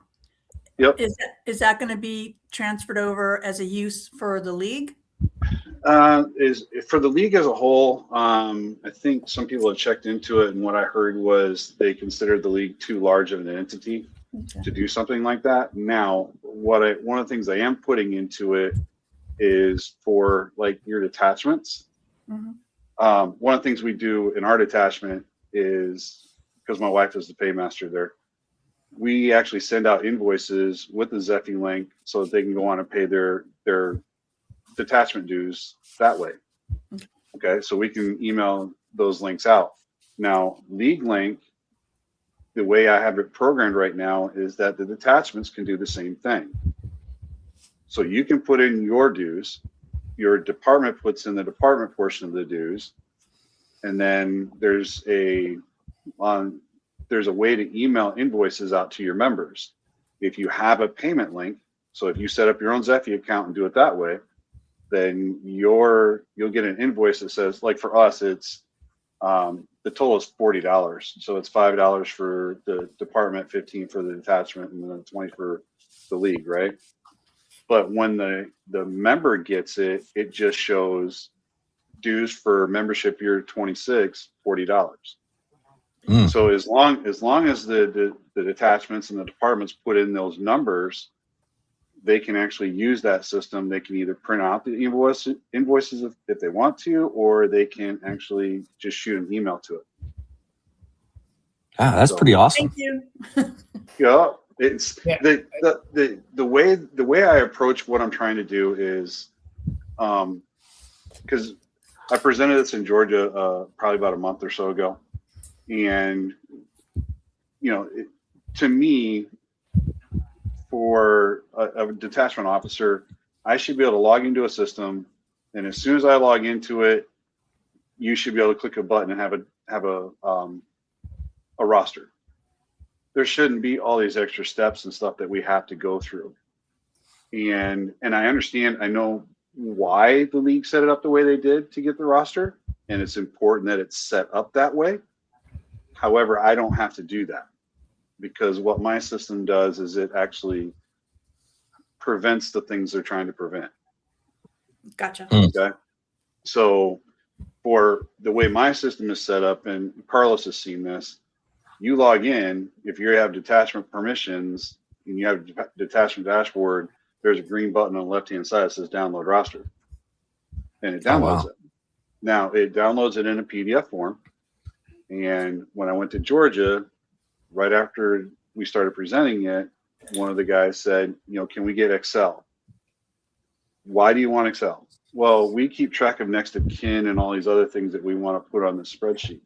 Yep. Is that going to be transferred over as a use for the league? Is for the league as a whole. I think some people have checked into it, and what I heard was they considered the league too large of an entity to do something like that. Now, one of the things I am putting into it is for like your detachments. Mm-hmm. One of the things we do in our detachment is, because my wife is the paymaster there, we actually send out invoices with the Zephy link so that they can go on and pay their detachment dues that way. Okay, so we can email those links out. Now, League Link, the way I have it programmed right now is that the detachments can do the same thing. So you can put in your dues, your department puts in the department portion of the dues, and then there's a way to email invoices out to your members. If you have a payment link, so if you set up your own Zephy account and do it that way, then you'll get an invoice that says, like for us, it's the total is $40. So it's $5 for the department, $15 for the detachment, and then $20 for the league, right? But when the member gets it, it just shows dues for membership year 26, $40. So as long as the detachments and the departments put in those numbers, they can actually use that system. They can either print out the invoices if they want to, or they can actually just shoot an email to it. Ah, that's pretty awesome. Thank you. Yeah, it's the way I approach what I'm trying to do is, because I presented this in Georgia probably about a month or so ago, and to me, for a detachment officer, I should be able to log into a system, and as soon as I log into it, you should be able to click a button and have a roster. There shouldn't be all these extra steps and stuff that we have to go through. And I understand, I know why the league set it up the way they did to get the roster, and it's important that it's set up that way. However, I don't have to do that, because what my system does is it actually prevents the things they're trying to prevent. Gotcha. Okay. So for the way my system is set up, and Carlos has seen this, you log in, if you have detachment permissions and you have a detachment dashboard, there's a green button on the left-hand side that says download roster. And it downloads it. Now, it downloads it in a PDF form. And when I went to Georgia, right after we started presenting it, one of the guys said, can we get Excel? Why do you want Excel? Well, we keep track of next of kin and all these other things that we want to put on the spreadsheet.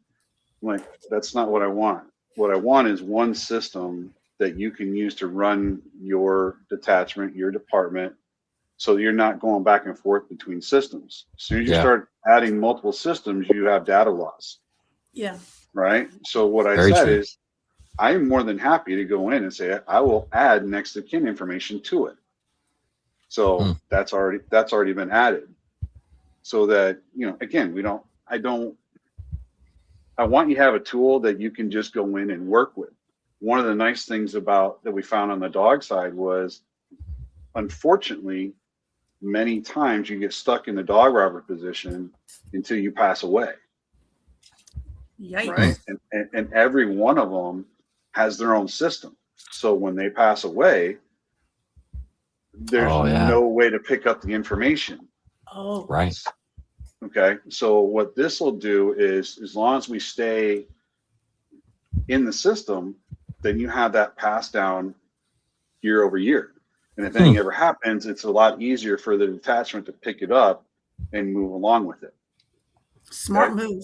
I'm like, that's not what I want. What I want is one system that you can use to run your detachment, your department, so you're not going back and forth between systems. As soon as you start adding multiple systems, you have data loss. Yeah. Right. So what I said is, I'm more than happy to go in and say, I will add next of kin information to it. So that's already been added. So that, again, I I want you to have a tool that you can just go in and work with. One of the nice things about that we found on the dog side was, unfortunately, many times you get stuck in the dog robber position until you pass away. Yikes. Right? And every one of them has their own system. So when they pass away, there's no way to pick up the information. Oh, right. Okay. So what this will do is, as long as we stay in the system, then you have that passed down year over year. And if anything ever happens, it's a lot easier for the detachment to pick it up and move along with it. Smart move.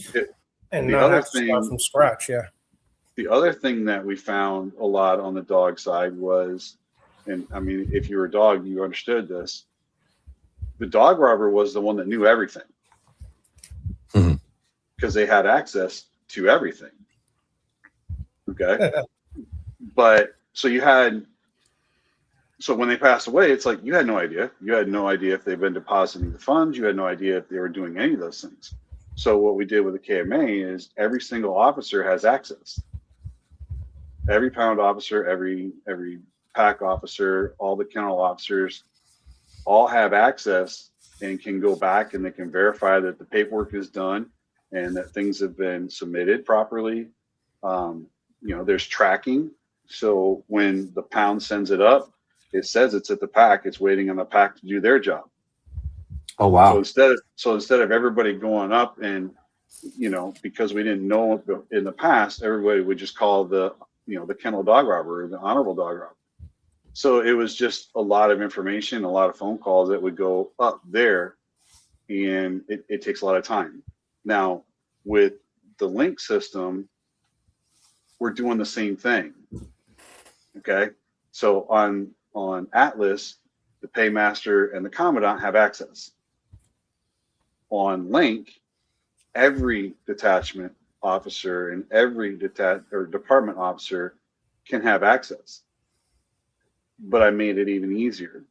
And the not other have to start thing from scratch. Yeah. The other thing that we found a lot on the dog side was, and I mean, if you were a dog, you understood this. The dog robber was the one that knew everything because they had access to everything. Okay. But so when they passed away, it's like you had no idea. You had no idea if they've been depositing the funds. You had no idea if they were doing any of those things. So what we did with the KMA is every single officer has access. Every pound officer, every pack officer, all the kennel officers all have access and can go back and they can verify that the paperwork is done and that things have been submitted properly. There's tracking. So when the pound sends it up, it says it's at the pack. It's waiting on the pack to do their job. Oh, wow. So instead of everybody going up and, because we didn't know in the past, everybody would just call the kennel dog robber or the honorable dog robber. So it was just a lot of information, a lot of phone calls that would go up there, and it takes a lot of time. Now, with the link system, we're doing the same thing. Okay. So on Atlas, the paymaster and the commandant have access. On Link, every detachment officer and every department officer can have access. But I made it even easier.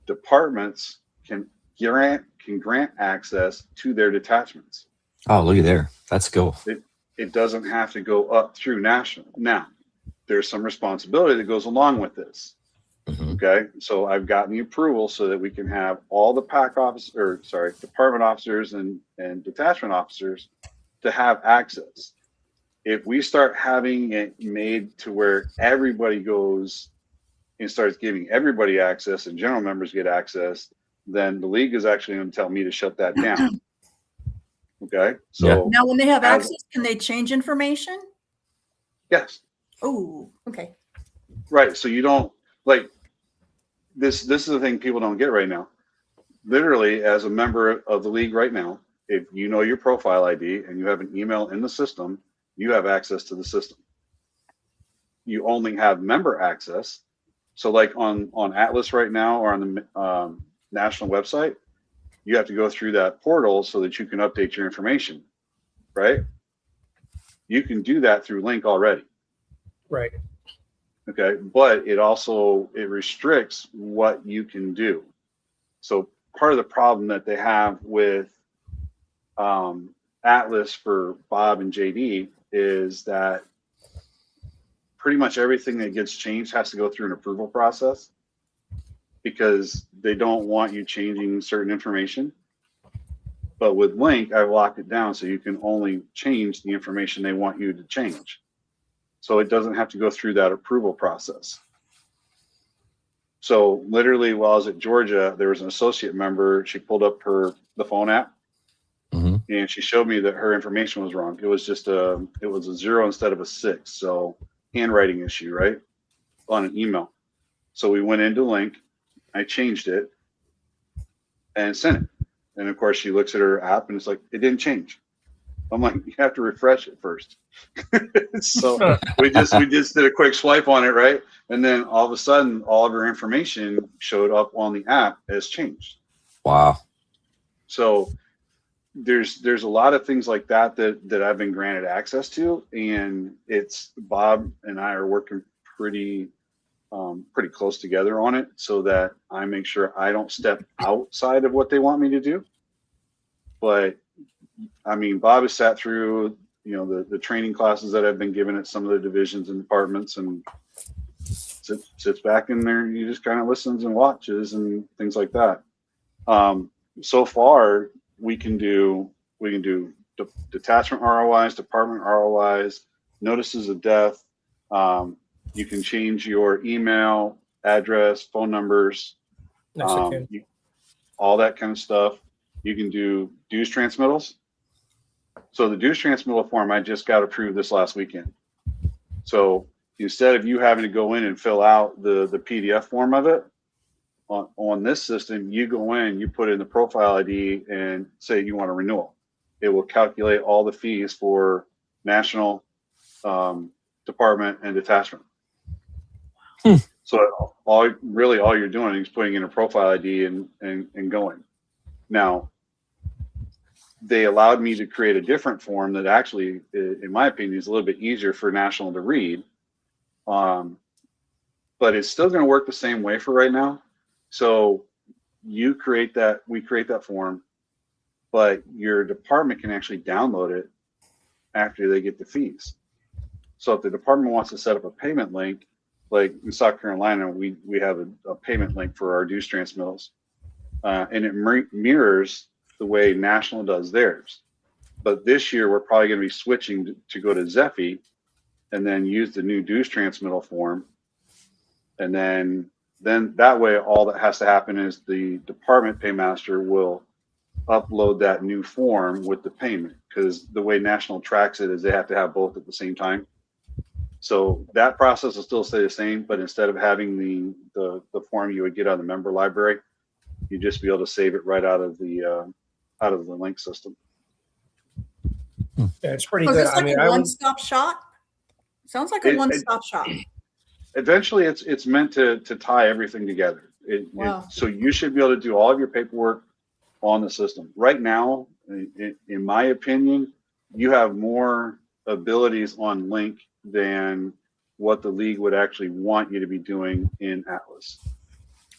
Departments can grant access to their detachments. Oh, look at there. That's cool. It doesn't have to go up through national. Now, there's some responsibility that goes along with this. Okay, so I've gotten the approval so that we can have all the department officers and detachment officers to have access. If we start having it made to where everybody goes and starts giving everybody access and general members get access, then the league is actually going to tell me to shut that down. Okay, so now when they have access, can they change information? Yes. Oh, okay. Right. So you don't like this. This is the thing people don't get right now. Literally, as a member of the league right now, if you know your profile ID and you have an email in the system, you have access to the system. You only have member access. So like on Atlas right now or on the national website, you have to go through that portal so that you can update your information, right? You can do that through Link already. Right. Okay, but it restricts what you can do. So part of the problem that they have with Atlas for Bob and JD is that pretty much everything that gets changed has to go through an approval process because they don't want you changing certain information. But with Link, I've locked it down so you can only change the information they want you to change. So it doesn't have to go through that approval process. So literally while I was at Georgia, there was an associate member. She pulled up the phone app and she showed me that her information was wrong. It was just it was a 0 instead of a 6. So handwriting issue, right? On an email. So we went into Link. I changed it and sent it. And of course she looks at her app and it's like, it didn't change. I'm like, you have to refresh it first. So we just did a quick swipe on it, right? And then all of a sudden, all of her information showed up on the app as changed. Wow. So there's a lot of things like that I've been granted access to, and it's Bob and I are working pretty close together on it so that I make sure I don't step outside of what they want me to do. But I mean, Bob has sat through the training classes that have been given at some of the divisions and departments, and sits back in there. And you just kind of listens and watches and things like that. So far, we can do detachment ROIs, department ROIs, notices of death. You can change your email address, phone numbers, all that kind of stuff. You can do dues transmittals. So the dues transmittal form I just got approved this last weekend. So instead of you having to go in and fill out the PDF form of it, on this system, you go in, you put in the profile ID and say you want a renewal. It will calculate all the fees for national, department, and detachment. So all you're doing is putting in a profile ID and going. Now, they allowed me to create a different form that actually, in my opinion, is a little bit easier for national to read. But it's still going to work the same way for right now. So we create that form, but your department can actually download it after they get the fees. So if the department wants to set up a payment link, like in South Carolina, we have a payment link for our dues transmittals, and it mirrors the way National does theirs. But this year, we're probably going to be switching to go to Zephy and then use the new dues transmittal form. And then that way, all that has to happen is the department paymaster will upload that new form with the payment, because the way National tracks it is they have to have both at the same time. So that process will still stay the same, but instead of having the form you would get on the member library, you just be able to save it right out of the link system. Yeah, it's pretty So good. is this like a one-stop shop? Sounds like a one-stop shop. Eventually, it's meant to tie everything together. Wow. So you should be able to do all of your paperwork on the system. Right now, in my opinion, you have more abilities on Link than what the league would actually want you to be doing in Atlas.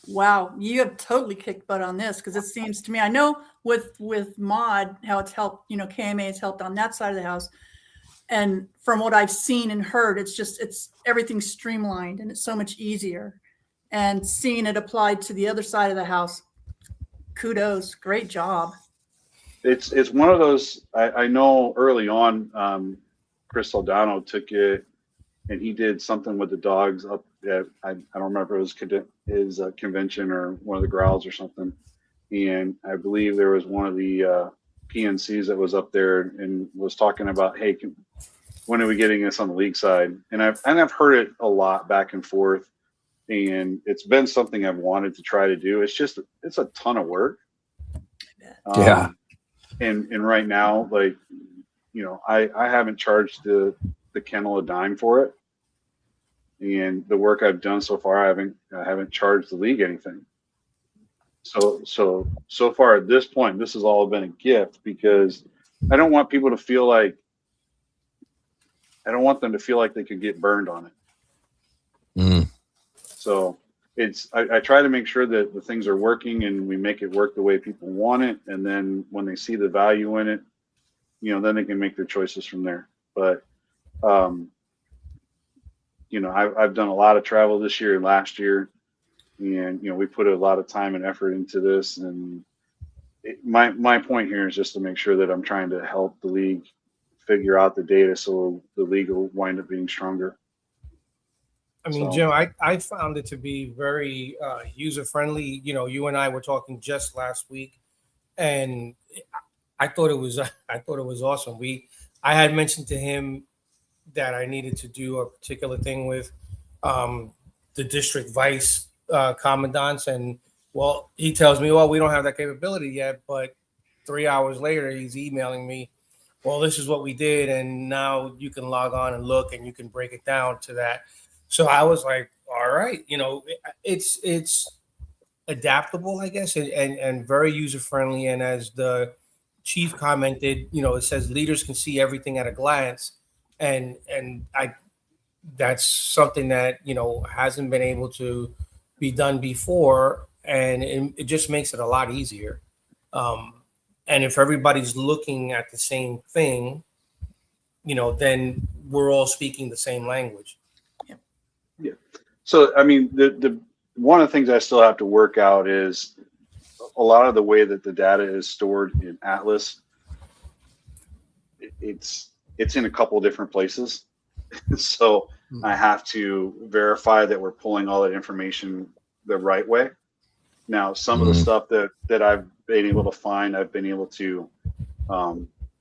Wow, you have totally kicked butt on this, because it seems to me, I know with Mod how it's helped, KMA has helped on that side of the house, and from what I've seen and heard, it's everything's streamlined and it's so much easier. And seeing it applied to the other side of the house, kudos, great job. It's one of those. I know early on, Chris Soldano took it and he did something with the dogs up at, I don't remember if it was his convention or one of the growls or something. And I believe there was one of the PNCs that was up there and was talking about, hey, when are we getting this on the league side? And I've heard it a lot back and forth, and it's been something I've wanted to try to do. It's a ton of work. Yeah. And right now, like, I haven't charged the kennel a dime for it. And the work I've done so far, I haven't charged the league anything. So far at this point, this has all been a gift, because I don't want people to feel like, I don't want them to feel like they could get burned on it. Mm. So I try to make sure that the things are working and we make it work the way people want it. And then when they see the value in it, then they can make their choices from there. But, I've done a lot of travel this year and last year, and, we put a lot of time and effort into this. And my point here is just to make sure that I'm trying to help the league figure out the data so the league will wind up being stronger. I mean, Jim, I found it to be very user-friendly. You and I were talking just last week, and I thought it was awesome. I had mentioned to him that I needed to do a particular thing with the district vice commandants, and he tells me, we don't have that capability yet. But 3 hours later, he's emailing me, this is what we did, and now you can log on and look, and you can break it down to that. So I was like, all right, it's adaptable, I guess, and very user-friendly. And as the chief commented, it says leaders can see everything at a glance. And that's something that, hasn't been able to be done before. And it just makes it a lot easier. And if everybody's looking at the same thing, then we're all speaking the same language. Yeah. So, I mean, the one of the things I still have to work out is a lot of the way that the data is stored in Atlas. It's in a couple different places. So I have to verify that we're pulling all that information the right way. Now, some of the stuff that I've been able to find, I've been able to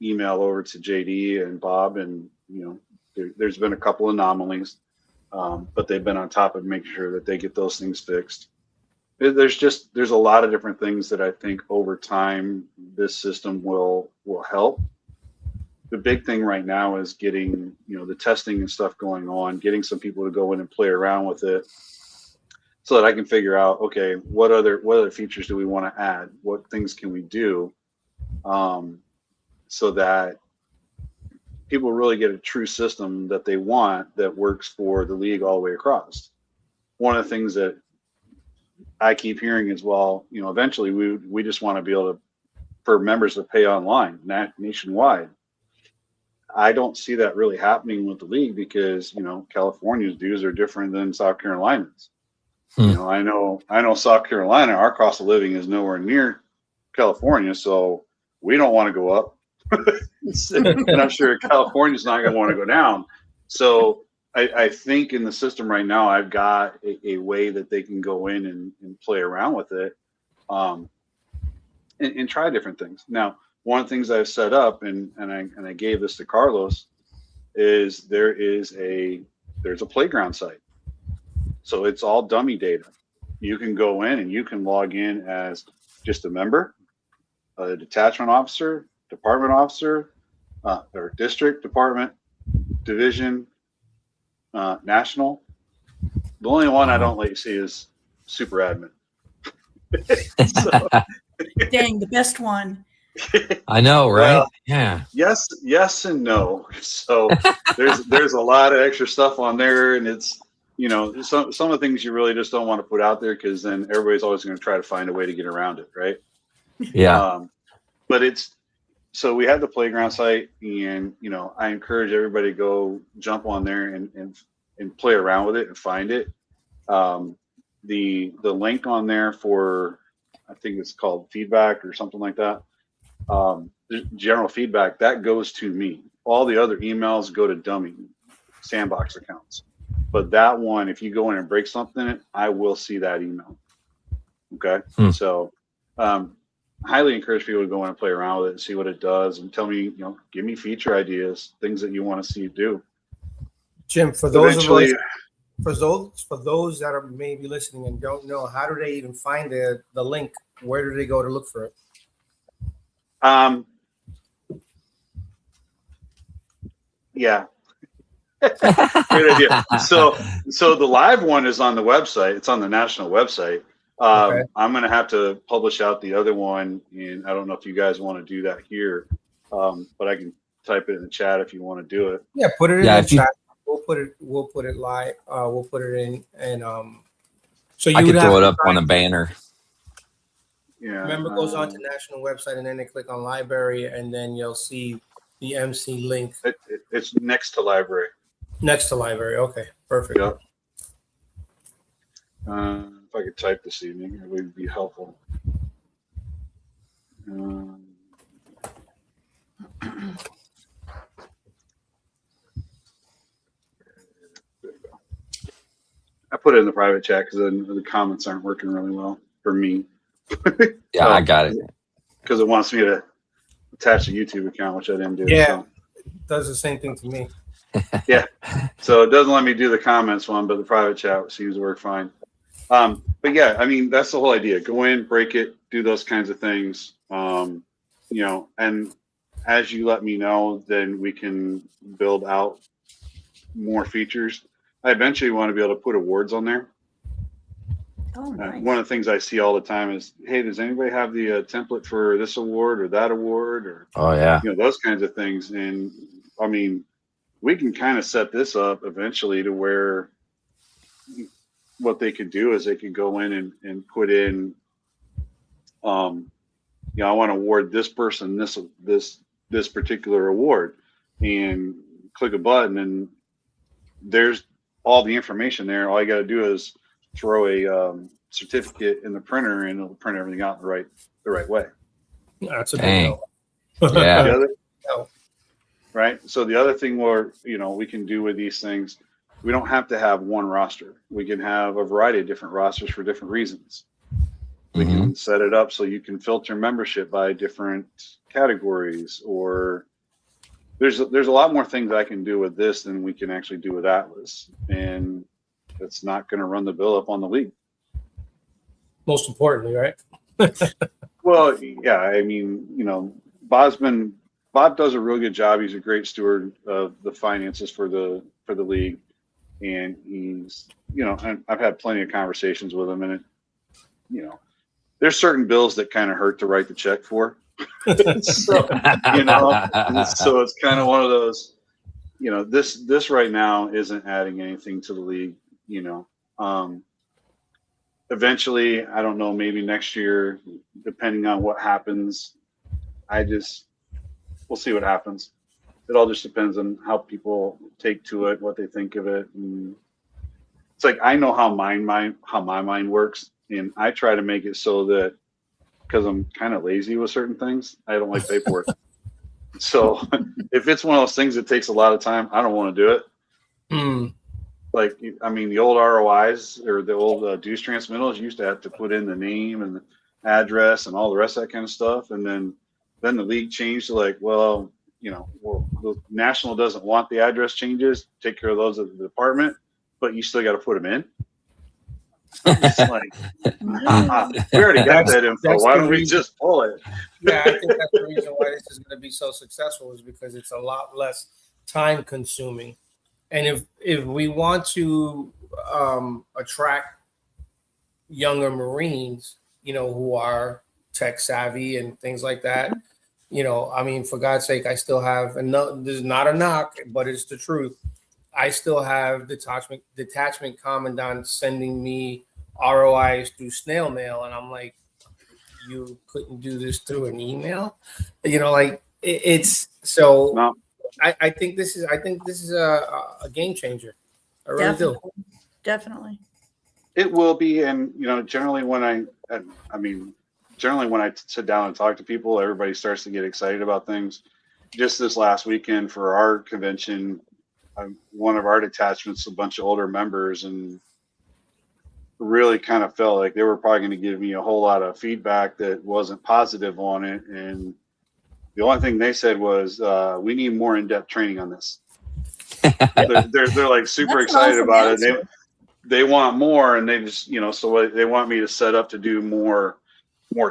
email over to JD and Bob, and there's been a couple anomalies, but they've been on top of making sure that they get those things fixed. There's a lot of different things that I think over time this system will help. The big thing right now is getting the testing and stuff going on, getting some people to go in and play around with it, so that I can figure out, okay, what other features do we want to add? What things can we do, so that people really get a true system that they want that works for the league all the way across. One of the things that I keep hearing is, well, eventually we just want to be able to, for members to pay online nationwide. I don't see that really happening with the league because, California's dues are different than South Carolina's. I know South Carolina, our cost of living is nowhere near California, so we don't want to go up. And I'm sure California's not going to want to go down. So I think in the system right now, I've got a way that they can go in and play around with it, and try different things. Now, one of the things I've set up, and I gave this to Carlos, is there's a playground site. So it's all dummy data. You can go in and you can log in as just a member, a detachment officer, department officer, or district, department, division, national. The only one I don't let you see is super admin. Dang, the best one. I know, right? Well, yeah. Yes, and no. So there's a lot of extra stuff on there, and it's some of the things you really just don't want to put out there because then everybody's always going to try to find a way to get around it, right? Yeah. But so we have the playground site, and I encourage everybody to go jump on there and play around with it and find it. The link on there for, I think it's called feedback or something like that. General feedback that goes to me. All the other emails go to dummy sandbox accounts. But that one, if you go in and break something, I will see that email. Okay. So, highly encourage people to go in and play around with it and see what it does, and tell me, give me feature ideas, things that you want to see it do. Jim, for those that are maybe listening and don't know, how do they even find the link? Where do they go to look for it? Yeah. Great idea. So the live one is on the website. It's on the national website. Okay. I'm going to have to publish out the other one, and I don't know if you guys want to do that here, but I can type it in the chat if you want to do it. Yeah, put it in the chat. We'll put it live. We'll put it in, and so you I can throw it up on a banner. Yeah. Member goes on to national website, and then they click on library, and then you'll see the MC link. It's next to library. Next to library. Okay, perfect. Yep. If I could type this evening, it would be helpful. I put it in the private chat because then the comments aren't working really well for me. Yeah, I got it. Because it wants me to attach a YouTube account, which I didn't do. Yeah, so. It does the same thing to me. Yeah, so it doesn't let me do the comments one, but the private chat seems to work fine. But yeah, I mean, that's the whole idea. Go in, break it, do those kinds of things. And as you let me know, then we can build out more features. I eventually want to be able to put awards on there. Oh, nice. One of the things I see all the time is, hey, does anybody have the template for this award or that award, or those kinds of things? And I mean, we can kind of set this up eventually to where what they could do is they could go in and put in, I want to award this person this particular award, and click a button and there's all the information there. All you got to do is throw a certificate in the printer and it'll print everything out the right way. That's a Dang. big Yeah. The other, right. So the other thing we can do with these things, we don't have to have one roster. We can have a variety of different rosters for different reasons. We can set it up so you can filter membership by different categories, or there's a lot more things I can do with this than we can actually do with Atlas, and it's not going to run the bill up on the league. Most importantly, right? Well, yeah, I mean, Bob does a real good job. He's a great steward of the finances for the league, and he's, and I've had plenty of conversations with him, and there's certain bills that kind of hurt to write the check for. So, so it's kind of one of those, this right now isn't adding anything to the league, eventually, I don't know, maybe next year, depending on what happens, we'll see what happens. It all just depends on how people take to it, what they think of it. And it's like, I know how my mind works. And I try to make it so that, because I'm kind of lazy with certain things, I don't like paperwork. So if it's one of those things that takes a lot of time, I don't want to do it. Like, I mean, the old ROIs or the old dues transmittals used to have to put in the name and the address and all the rest of that kind of stuff. And then the league changed to like, well, the national doesn't want the address changes. Take care of those at the department, but you still got to put them in. It's like, we already got that info. Why don't we just pull it? Yeah, I think that's the reason why this is going to be so successful, is because it's a lot less time consuming. And if we want to attract younger Marines, who are tech savvy and things like that, I mean, for God's sake, I still have, and this is not a knock, but it's the truth. I still have detachment commandants sending me ROIs through snail mail, and I'm like, you couldn't do this through an email, it's so. No. I think this is a game changer. I really do. Definitely. It will be, and generally when I sit down and talk to people, everybody starts to get excited about things. Just this last weekend for our convention, one of our detachments, a bunch of older members, and really kind of felt like they were probably going to give me a whole lot of feedback that wasn't positive on it. And the only thing they said was, we need more in-depth training on this. they're like super excited about it. They want more, and they just, so they want me to set up to do more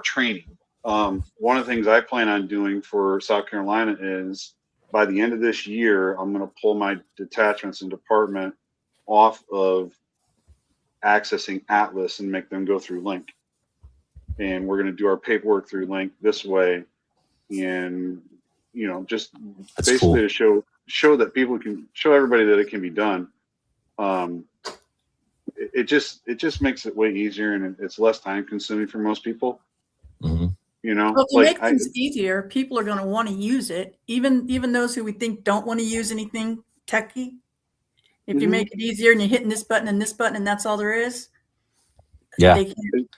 training. One of the things I plan on doing for South Carolina is, by the end of this year, I'm going to pull my detachments and department off of accessing Atlas and make them go through Link. And we're going to do our paperwork through Link this way. And, just that's basically cool. To show that people can show everybody that it can be done. It just makes it way easier, and it's less time consuming for most people. Well, to make things easier, people are going to want to use it. Even those who we think don't want to use anything techy. If you make it easier and you're hitting this button and that's all there is. Yeah. They can't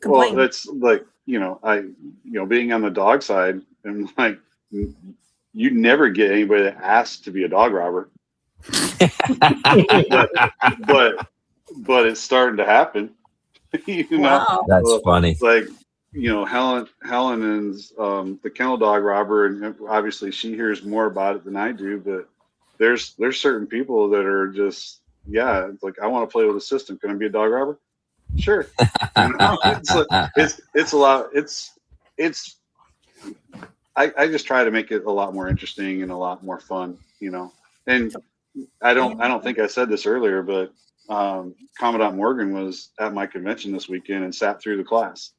complain. Well, that's like, being on the dog side, and like, you never get anybody that asks to be a dog robber. but it's starting to happen. Wow. That's funny. Like, Helen is the kennel dog robber, and obviously she hears more about it than I do, but there's certain people that are just, it's like, I want to play with a system. Can I be a dog robber? Sure. It's a lot. I just try to make it a lot more interesting and a lot more fun, and I don't think I said this earlier, but Commandant Morgan was at my convention this weekend and sat through the class.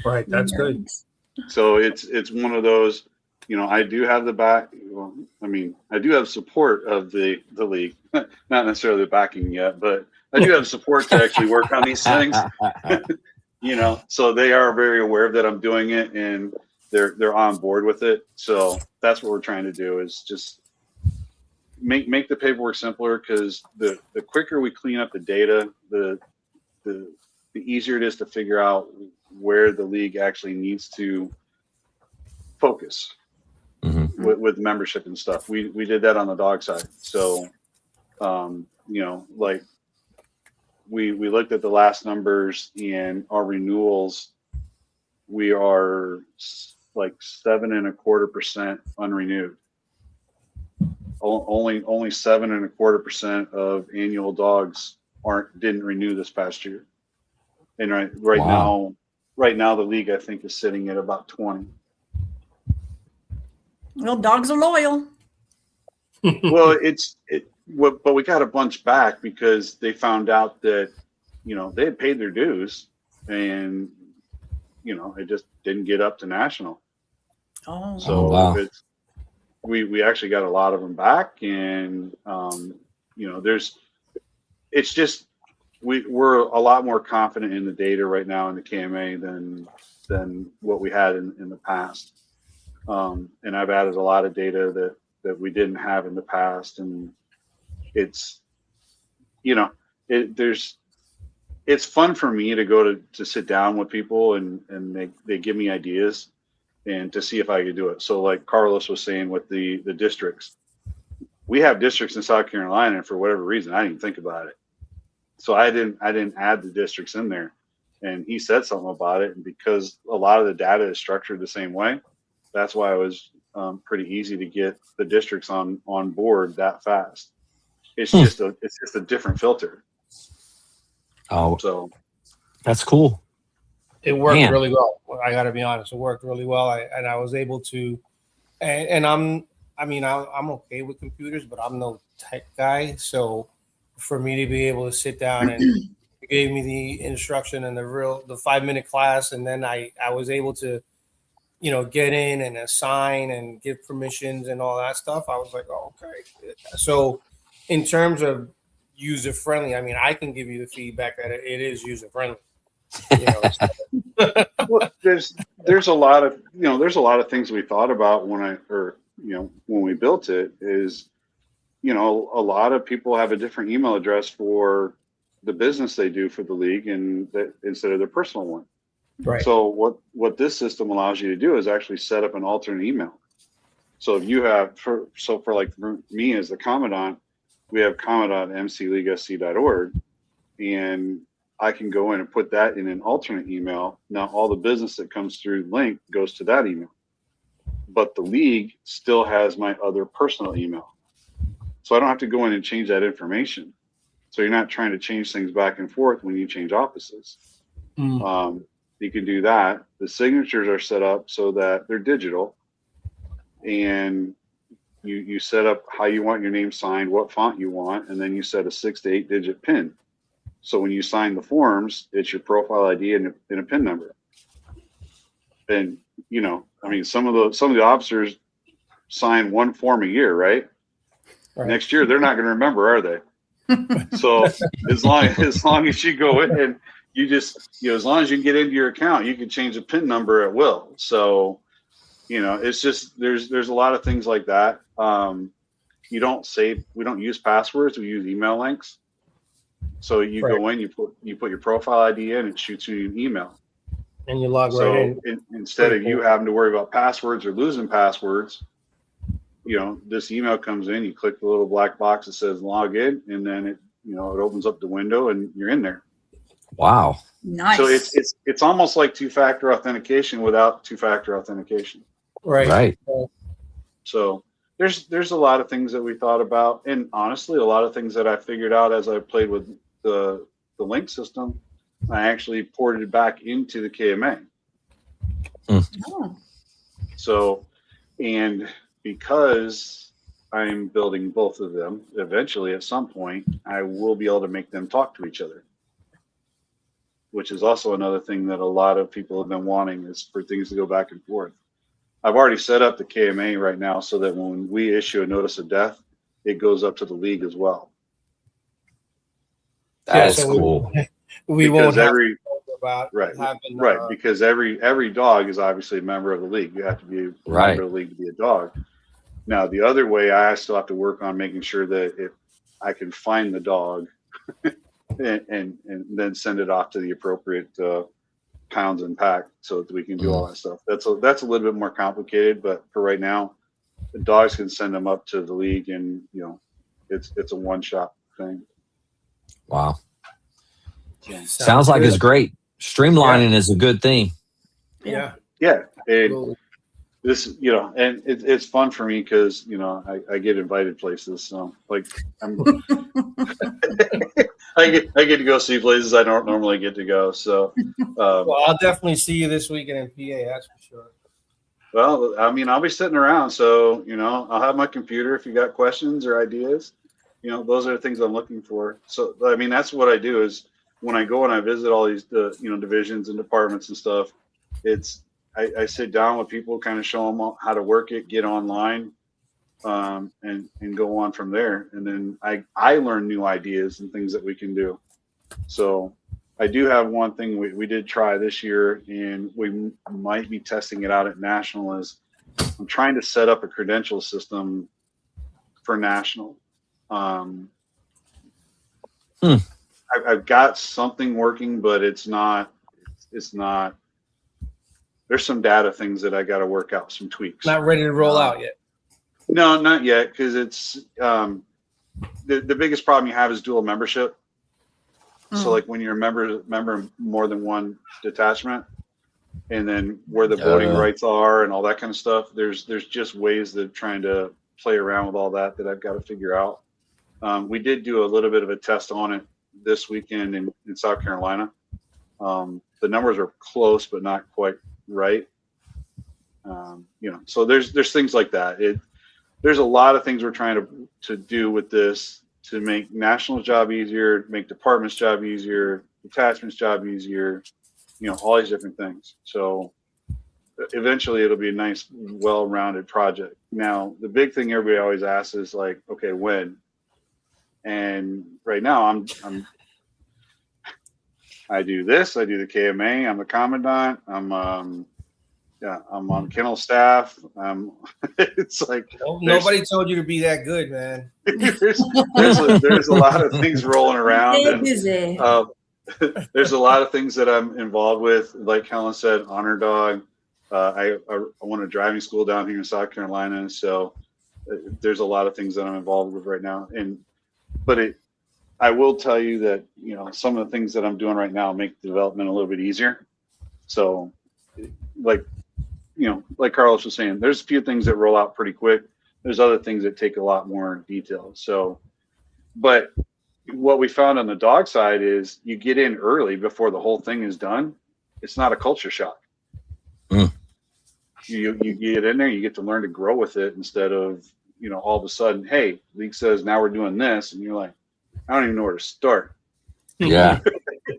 Right, that's good. So it's one of those, I do have the back. Well, I do have support of the league, not necessarily the backing yet, but I do have support to actually work on these things. So they are very aware that I'm doing it, and they're on board with it. So that's what we're trying to do, is just make the paperwork simpler, because the quicker we clean up the data, the easier it is to figure out where the league actually needs to focus with membership and stuff. We did that on the dog side. So, like we looked at the last numbers, and our renewals, we are like 7.25% unrenewed. Only 7.25% of annual dogs didn't renew this past year. And right now the league, I think, is sitting at about 20. Well, dogs are loyal. Well, but we got a bunch back because they found out that, they had paid their dues, and, it just didn't get up to national. Oh, so wow. We actually got a lot of them back, and, it's just, we're a lot more confident in the data right now in the KMA than what we had in the past. And I've added a lot of data that we didn't have in the past, and it's, it's fun for me to go to sit down with people, and they give me ideas, and to see if I could do it. So like Carlos was saying with the districts, we have districts in South Carolina, and for whatever reason, I didn't even think about it. So I didn't add the districts in there, and he said something about it. And because a lot of the data is structured the same way, that's why it was pretty easy to get the districts on board that fast. It's just a different filter. Oh, so that's cool. It worked really well. I got to be honest. It worked really well. I was able to, and I'm okay with computers, but I'm no tech guy. So for me to be able to sit down, and he gave me the instruction and the 5-minute class, and then I was able to, get in and assign and give permissions and all that stuff. I was like, oh, okay. So in terms of user friendly, I can give you the feedback that it is user friendly. Well, there's a lot of things we thought about when we built it. Is, a lot of people have a different email address for the business they do for the league, and instead of their personal one. Right. So what this system allows you to do is actually set up an alternate email. So if you have, for me as the Commandant, we have commandant@mcleaguesc.org, and I can go in and put that in an alternate email. Now all the business that comes through Link goes to that email, but the league still has my other personal email. So I don't have to go in and change that information. So you're not trying to change things back and forth when you change offices. You can do that. The signatures are set up so that they're digital, and you set up how you want your name signed, what font you want, and then you set a 6 to 8 digit PIN. So when you sign the forms, it's your profile ID and a PIN number. And some of the officers sign one form a year, right? Next year they're not going to remember, are they? So as long as you go in and you just, as long as you get into your account, you can change the PIN number at will. So, it's just, there's a lot of things like that. We don't use passwords, we use email links. So you go in, you put your profile ID in, it shoots you an email. And you log right in. Instead of you having to worry about passwords or losing passwords, this email comes in, you click the little black box that says log in, and then it opens up the window and you're in there. Wow. Nice. So it's almost like two-factor authentication without two-factor authentication. Right. So there's a lot of things that we thought about, and honestly, a lot of things that I figured out as I played with the Link system. I actually ported it back into the KMA. Oh. So, and because I'm building both of them, eventually at some point, I will be able to make them talk to each other, which is also another thing that a lot of people have been wanting, is for things to go back and forth. I've already set up the KMA right now so that when we issue a notice of death, it goes up to the league as well. That is cool. We won't have about Right. having Right. Because every dog is obviously a member of the league. You have to be a member of the league to be a dog. Now, the other way, I still have to work on making sure that if I can find the dog and then send it off to the appropriate pounds and pack so that we can do all that stuff. That's a little bit more complicated, but for right now, the dogs can send them up to the league, and it's a one-shot thing. Wow. Yeah. Sounds like it's great. Streamlining is a good thing. Yeah. Yeah. This, and it's fun for me because, I get invited places. So like I get to go see places I don't normally get to go. So, well, I'll definitely see you this weekend in PA. That's for sure. Well, I mean, I'll be sitting around. So, I'll have my computer. If you got questions or ideas, those are the things I'm looking for. So, I mean, that's what I do is when I go and I visit all these, divisions and departments and stuff, I sit down with people, kind of show them how to work it, get online, and go on from there. And then I learn new ideas and things that we can do. So I do have one thing we did try this year, and we might be testing it out at National, is I'm trying to set up a credential system for National. I've got something working, but it's not. There's some data things that I got to work out, some tweaks. Not ready to roll out yet. No, not yet, because it's the biggest problem you have is dual membership. So like when you're a member more than one detachment, and then where the voting rights are and all that kind of stuff, there's just ways that trying to play around with all that I've got to figure out. We did do a little bit of a test on it this weekend in South Carolina. The numbers are close, but not quite right. So there's things like that. There's a lot of things we're trying to do with this to make National's job easier, make department's job easier, detachment's job easier, all these different things. So eventually it'll be a nice, well-rounded project. Now, the big thing everybody always asks is like, okay, when? And right now I do this. I do the KMA. I'm the commandant. I'm on kennel staff. It's like nobody told you to be that good, man. there's a lot of things rolling around. And, busy. there's a lot of things that I'm involved with. Like Helen said, Honor Dog. I want a driving school down here in South Carolina. So there's a lot of things that I'm involved with right now. But I will tell you that, some of the things that I'm doing right now make the development a little bit easier. So like Carlos was saying, there's a few things that roll out pretty quick. There's other things that take a lot more detail. So, but what we found on the dog side is you get in early before the whole thing is done. It's not a culture shock. You get in there, you get to learn to grow with it instead of, all of a sudden, hey, league says now we're doing this. And you're like, I don't even know where to start. Yeah.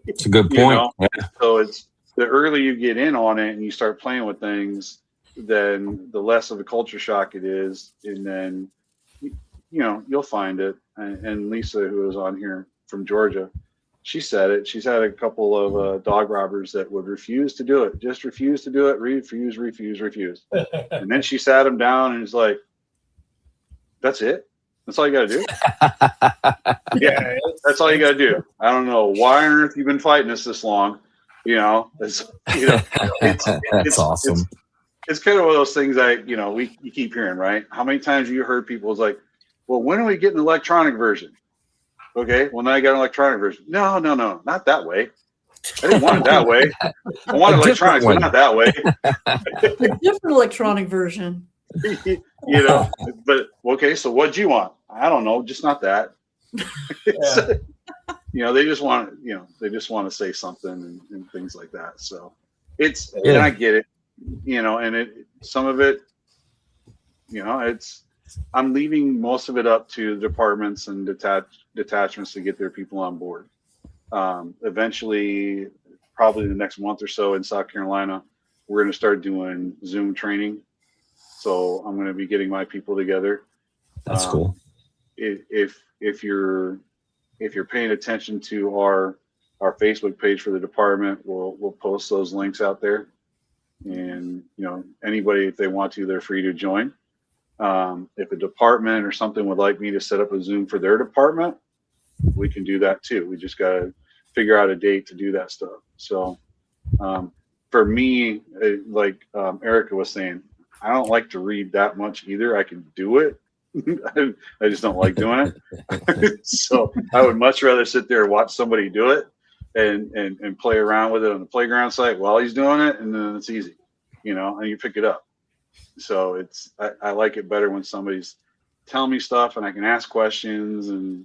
It's a good point. Yeah. So it's the earlier you get in on it and you start playing with things, then the less of a culture shock it is. And then, you'll find it. And Lisa, who was on here from Georgia, she said it. She's had a couple of dog robbers that would refuse to do it, just refuse to do it, refuse. And then she sat him down and was like, that's it? That's all you got to do? Yeah, that's all you got to do. I don't know why on earth you've been fighting this long. It's awesome. It's kind of one of those things you keep hearing, right? How many times have you heard people like, well, when are we getting the electronic version? Okay, well, now I got an electronic version. No, not that way. I didn't want it that way. I wanted electronics, but not that way. A different electronic version. But okay, so what'd you want? I don't know, just not that. They just want to say something and things like that. So and I get it, and some of it, I'm leaving most of it up to the departments and detachments to get their people on board. Eventually, probably the next month or so in South Carolina, we're going to start doing Zoom training. So I'm going to be getting my people together. That's cool. If you're paying attention to our our Facebook page for the department. We'll post those links out there, and anybody, if they want to, they're free to join. If a department or something would like me to set up a Zoom for their department, we can do that too. We just got to figure out a date to do that stuff. So for me, like Erica was saying, I don't like to read that much either. I can do it. I just don't like doing it. So I would much rather sit there and watch somebody do it and play around with it on the playground site while he's doing it, and then it's easy, and you pick it up. So I like it better when somebody's telling me stuff and I can ask questions and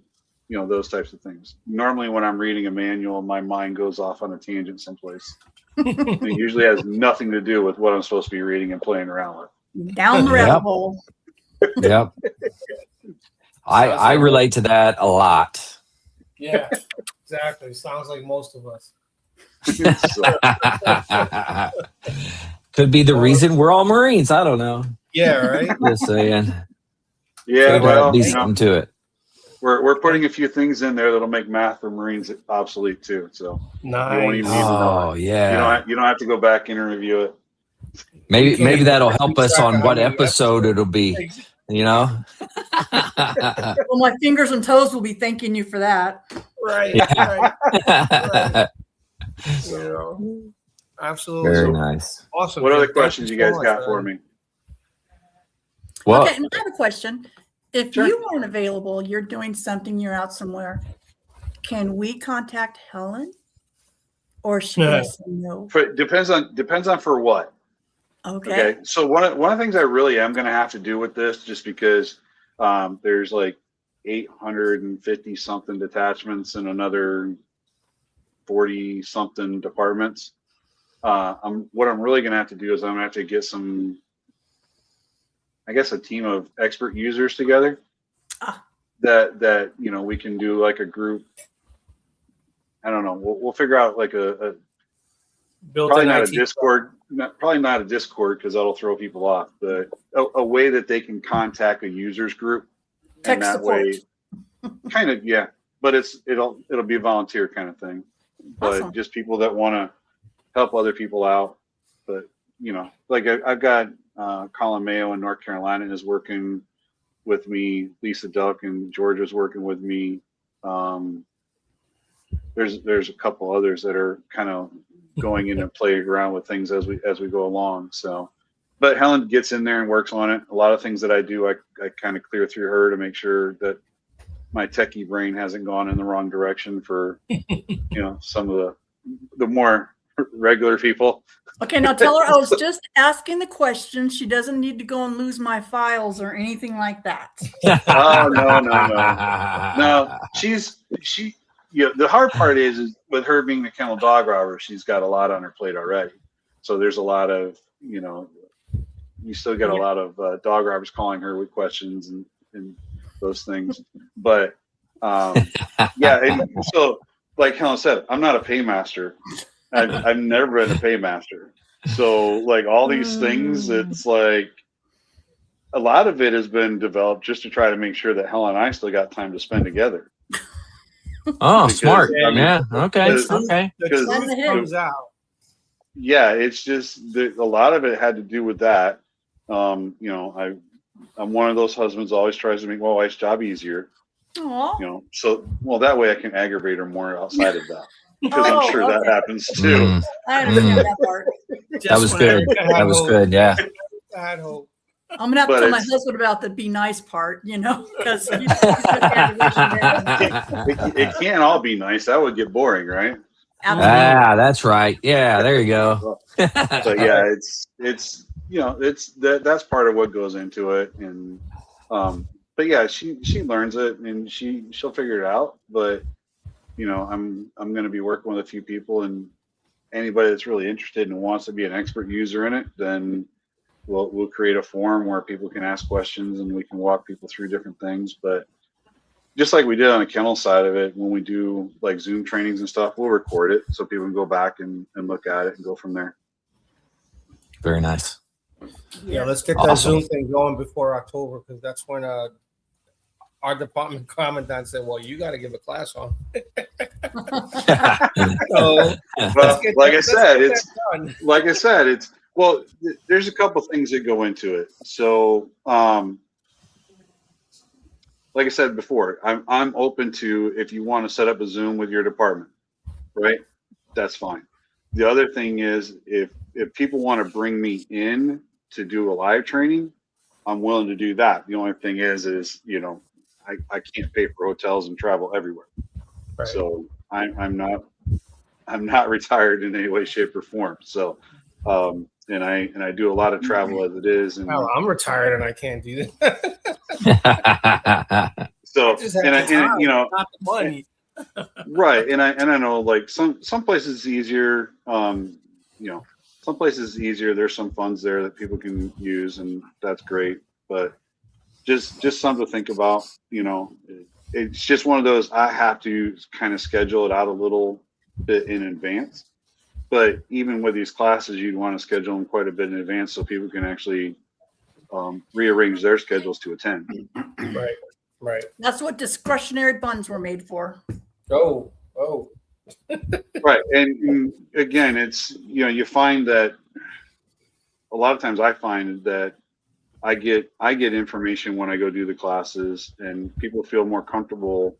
those types of things. Normally when I'm reading a manual, my mind goes off on a tangent someplace. It usually has nothing to do with what I'm supposed to be reading and playing around with. Down the rabbit hole. Yep. I relate to that a lot. Yeah, exactly. Sounds like most of us. Could be the reason we're all Marines. I don't know. Yeah, right. Just saying. Yeah, well, be something to it. We're putting a few things in there that'll make math for Marines obsolete too. So nice. You won't even need to know it. Yeah. You don't have to go back and review it. Maybe that'll help us on what episode it'll be. Well, my fingers and toes will be thanking you for that. Right. Yeah. Right. Absolutely. Very nice. Awesome. What other questions you guys got for me? Well, Okay, and I have a question. If you weren't available, you're doing something, you're out somewhere, can we contact Helen? Or should I say no? Depends on for what. Okay. So one of the things I really am going to have to do with this, just because there's like 850 something detachments and another 40 something departments. What I'm really going to have to do is I'm going to have to get a team of expert users together that we can do like a group. I don't know. We'll figure out like probably not a Discord, probably not a Discord because that'll throw people off, but a way that they can contact a users group. Tech support. Way, kind of, yeah. But it'll be a volunteer kind of thing. But Awesome. Just people that want to help other people out. But like I've got Colin Mayo in North Carolina is working with me. Lisa Duck in Georgia is working with me. There's a couple others that are kind of going in and playing around with things as we go along. So, but Helen gets in there and works on it. A lot of things that I do, I kind of clear through her to make sure that my techie brain hasn't gone in the wrong direction for some of the more regular people. Okay, now tell her I was just asking the question. She doesn't need to go and lose my files or anything like that. Oh, no. The hard part is with her being the kennel dog robber, she's got a lot on her plate already. So there's a lot of, you still get a lot of dog robbers calling her with questions and those things. But and so like Helen said, I'm not a paymaster. I've never been a paymaster. So like all these things, it's like a lot of it has been developed just to try to make sure that Helen and I still got time to spend together. Oh, smart. I mean, Yeah. Okay. The truth comes out. Yeah, it's just a lot of it had to do with that. I'm one of those husbands always tries to make my wife's job easier. Aww. So that way I can aggravate her more outside of that. Because I'm sure that happens too. I understand that part. That was good. That was good. Yeah. I had hope. I'm gonna have to tell my husband about the be nice part, because it can't all be nice. That would get boring, right? Absolutely. That's right. Yeah, there you go. So yeah, it's that's part of what goes into it, and but yeah, she learns it and she'll figure it out. But I'm going to be working with a few people, and anybody that's really interested and wants to be an expert user in it, then we'll create a forum where people can ask questions and we can walk people through different things. But just like we did on the kennel side of it, when we do like Zoom trainings and stuff, we'll record it so people can go back and look at it and go from there. Very nice. Yeah, let's get that Zoom thing going before October, because that's when our department commandant said, "Well, you got to give a class on." Well, like I said, it's well. There's a couple things that go into it. So, like I said before, I'm open to if you want to set up a Zoom with your department, right? That's fine. The other thing is if people want to bring me in to do a live training, I'm willing to do that. The only thing is I can't pay for hotels and travel everywhere. Right. So I'm not retired in any way, shape, or form. So and I do a lot of travel as it is. And I'm retired and I can't do that. So and you know, not the money. Right. And I know like some places it's easier. You know, some places it's easier. There's some funds there that people can use, and that's great. But just something to think about. You know, it's just one of those. I have to kind of schedule it out a little bit in advance. But even with these classes, you'd want to schedule them quite a bit in advance so people can actually rearrange their schedules to attend. Right. That's what discretionary funds were made for. Oh. Right. And again, it's, you know, you find that a lot of times I find that I get information when I go do the classes, and people feel more comfortable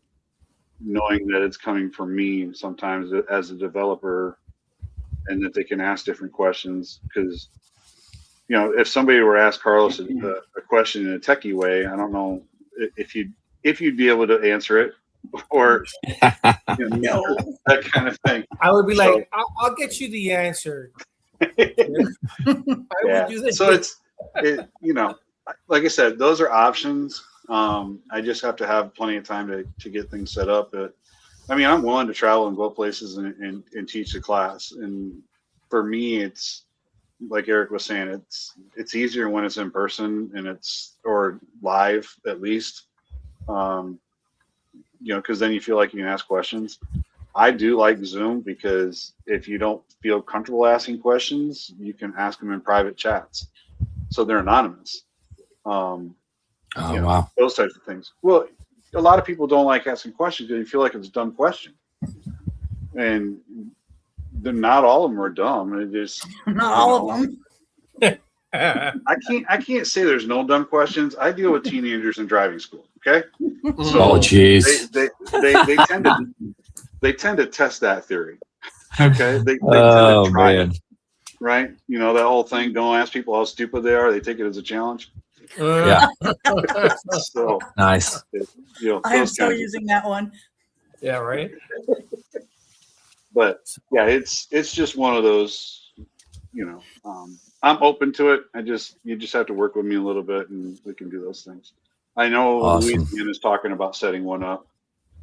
knowing that it's coming from me sometimes as a developer, and that they can ask different questions. Because, you know, if somebody were to ask Carlos a question in a techie way, I don't know if you'd be able to answer it, or you know, that kind of thing. I would be like, I'll get you the answer. Yeah. So you know, like I said, those are options. I just have to have plenty of time to get things set up. But I mean, I'm willing to travel and go places and teach the class. And for me, it's like Eric was saying, it's easier when it's in person and or live at least. You know, because then you feel like you can ask questions. I do like Zoom because if you don't feel comfortable asking questions, you can ask them in private chats, so they're anonymous. Wow. Those types of things. Well, a lot of people don't like asking questions because they feel like it's a dumb question, and not all of them are dumb. It just not all of them. I can't say there's no dumb questions. I deal with teenagers in driving school. Okay. So geez. They tend to test that theory. Okay. They tend to try it. Right. You know, that whole thing, don't ask people how stupid they are. They take it as a challenge. Yeah. So nice. You know, I am still using that one. Yeah, right. But yeah, it's just one of those, you know, I'm open to it. You just have to work with me a little bit and we can do those things. I know Louisiana is talking about setting one up.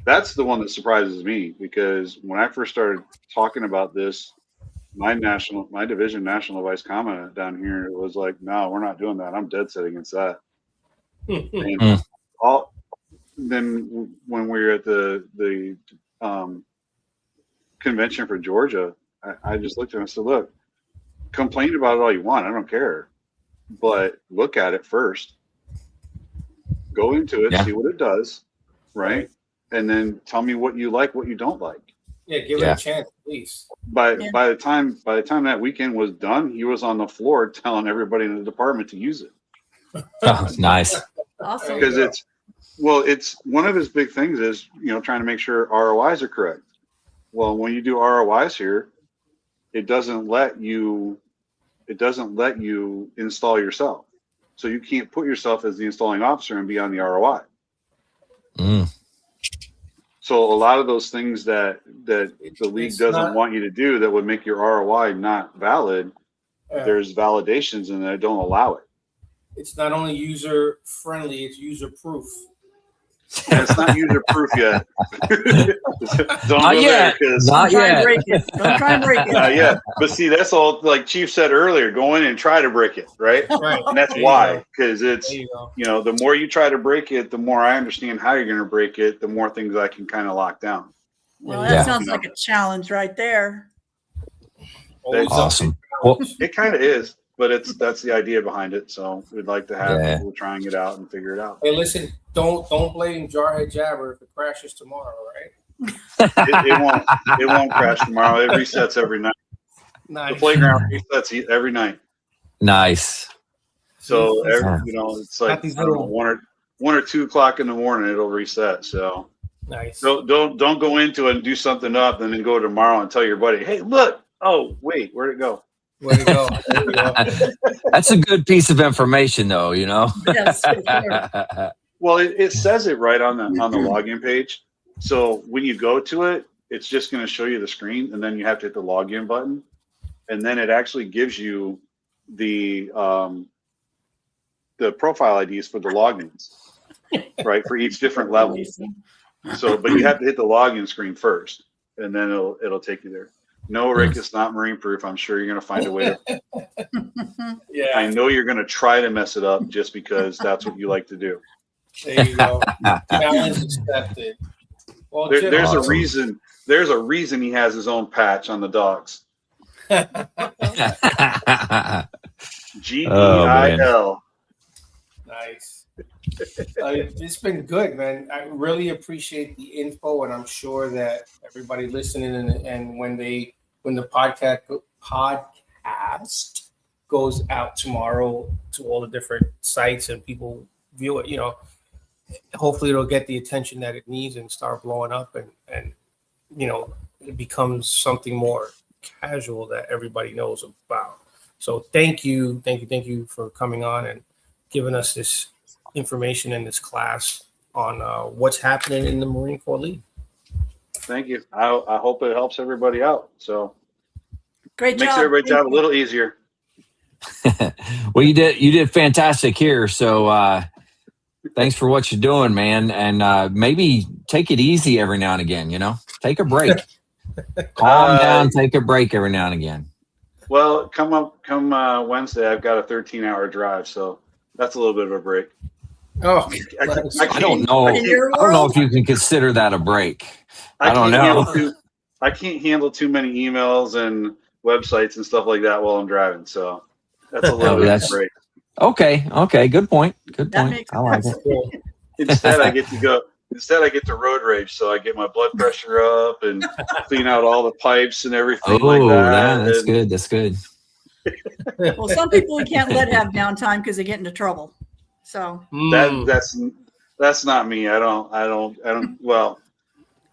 That's the one that surprises me, because when I first started talking about this, my division national vice commandant down here was like, no, we're not doing that. I'm dead set against that. And then when we were at the convention for Georgia, I just looked at him and said, look, complain about it all you want. I don't care. But look at it first. Go into it, see what it does, right? And then tell me what you like, what you don't like. Yeah, give it a chance, please. By the time that weekend was done, he was on the floor telling everybody in the department to use it. Oh, nice. Awesome. Because it's one of his big things is, you know, trying to make sure ROIs are correct. Well, when you do ROIs here, it doesn't let you install yourself. So you can't put yourself as the installing officer and be on the ROI. So a lot of those things that the league doesn't want you to do that would make your ROI not valid, there's validations in there that don't allow it. It's not only user friendly, it's user proof. And it's not user proof yet. Don't not go yet. there, not yet. Don't try and break it. Not yet. But see, that's all, like Chief said earlier, go in and try to break it, right? Right. And that's why, because it's, you know, the more you try to break it, the more I understand how you're going to break it, the more things I can kind of lock down. Well, that sounds like a challenge right there. Awesome. Well, it kind of is. but that's the idea behind it. So we'd like to have people trying it out and figure it out. Hey, listen, don't blame Jarhead Jabber if it crashes tomorrow, right? It won't crash tomorrow. It resets every night. Nice. The playground resets every night. Nice. So it's like I don't know, 1 or 2 o'clock in the morning it'll reset. So nice. Don't go into it and do something up and then go tomorrow and tell your buddy, hey, look. Oh, wait, where'd it go? Where'd it go? That's a good piece of information, though. Yes. Sure. Well, it says it right on the login page. So when you go to it, it's just going to show you the screen, and then you have to hit the login button, and then it actually gives you the profile IDs for the logins, right, for each different level. So, but you have to hit the login screen first, and then it'll take you there. No, Rick, it's not marine proof. I'm sure you're going to find a way to. Yeah. I know you're going to try to mess it up just because that's what you like to do. There you go. Challenge accepted. Well, there's a reason. There's a reason he has his own patch on the dogs. GEIL. Nice. It's been good, man. I really appreciate the info, and I'm sure that everybody listening and when the podcast goes out tomorrow to all the different sites and people view it, hopefully it'll get the attention that it needs and start blowing up, and it becomes something more casual that everybody knows about. So thank you for coming on and giving us this information in this class on what's happening in the Marine Corps League. Thank you. I hope it helps everybody out. So Great job. Makes everybody's job a little easier. Well, you did fantastic here. So thanks for what you're doing, man. And maybe take it easy every now and again. Take a break. Calm down. Take a break every now and again. Well, come Wednesday, I've got a 13-hour drive, so that's a little bit of a break. Oh, I don't know. I don't know if you can consider that a break. I don't know. I can't handle too many emails and websites and stuff like that while I'm driving. So that's a little bit of a break. Okay. Good point. I like it. Instead, I get to road rage. So I get my blood pressure up and clean out all the pipes and everything like that. That's good. Well, some people we can't let have downtime because they get into trouble. So that's not me. I don't. Well,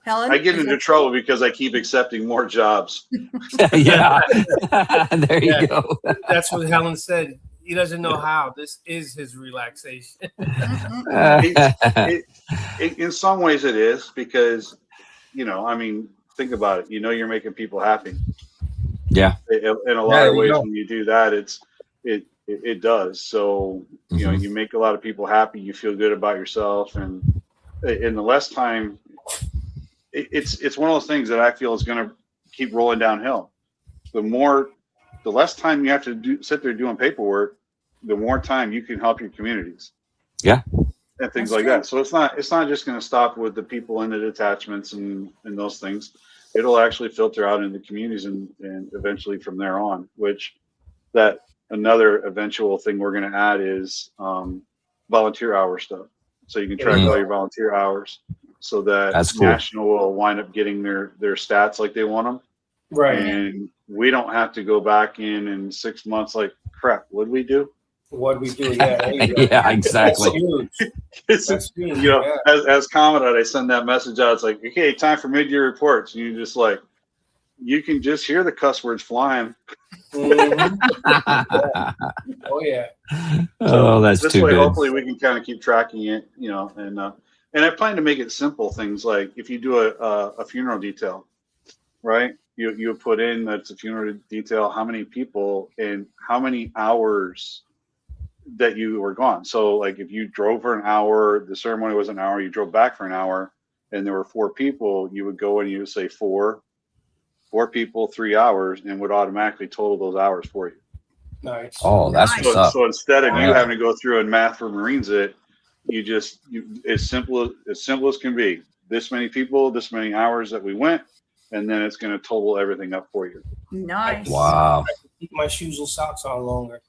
Helen, I get into trouble because I keep accepting more jobs. Yeah, there you go. That's what Helen said. He doesn't know how. This is his relaxation. In some ways, it is because, think about it. You're making people happy. Yeah. In a lot of ways, when you do that, it does. So, you make a lot of people happy. You feel good about yourself, and in the less time, it's one of those things that I feel is going to keep rolling downhill. The less time you have to sit there doing paperwork, the more time you can help your communities. Yeah. And things like that. So it's not just going to stop with the people in the detachments and those things. It'll actually filter out into communities and eventually from there on, which that another eventual thing we're going to add is volunteer hour stuff. So you can track all your volunteer hours so that National will wind up getting their stats like they want them. Right. And we don't have to go back in 6 months like, crap, what'd we do? Yeah. Yeah, exactly. That's huge. As Commandant, I send that message out. It's like, okay, time for mid-year reports. And you just you can just hear the cuss words flying. Mm-hmm. Oh yeah. So that's this too way, good. Hopefully, we can kind of keep tracking it. And I plan to make it simple things like if you do a funeral detail, right? You put in that it's a funeral detail, how many people and how many hours that you were gone. So like if you drove for an hour, the ceremony was an hour, you drove back for an hour, and there were 4 people, you would go and you would say 4 people, 3 hours, and would automatically total those hours for you. Nice. Oh, that's what's up. So instead of you having to go through and math for Marines you as simple as can be. This many people, this many hours that we went, and then it's going to total everything up for you. Nice. Wow. I can keep my shoes and socks on longer.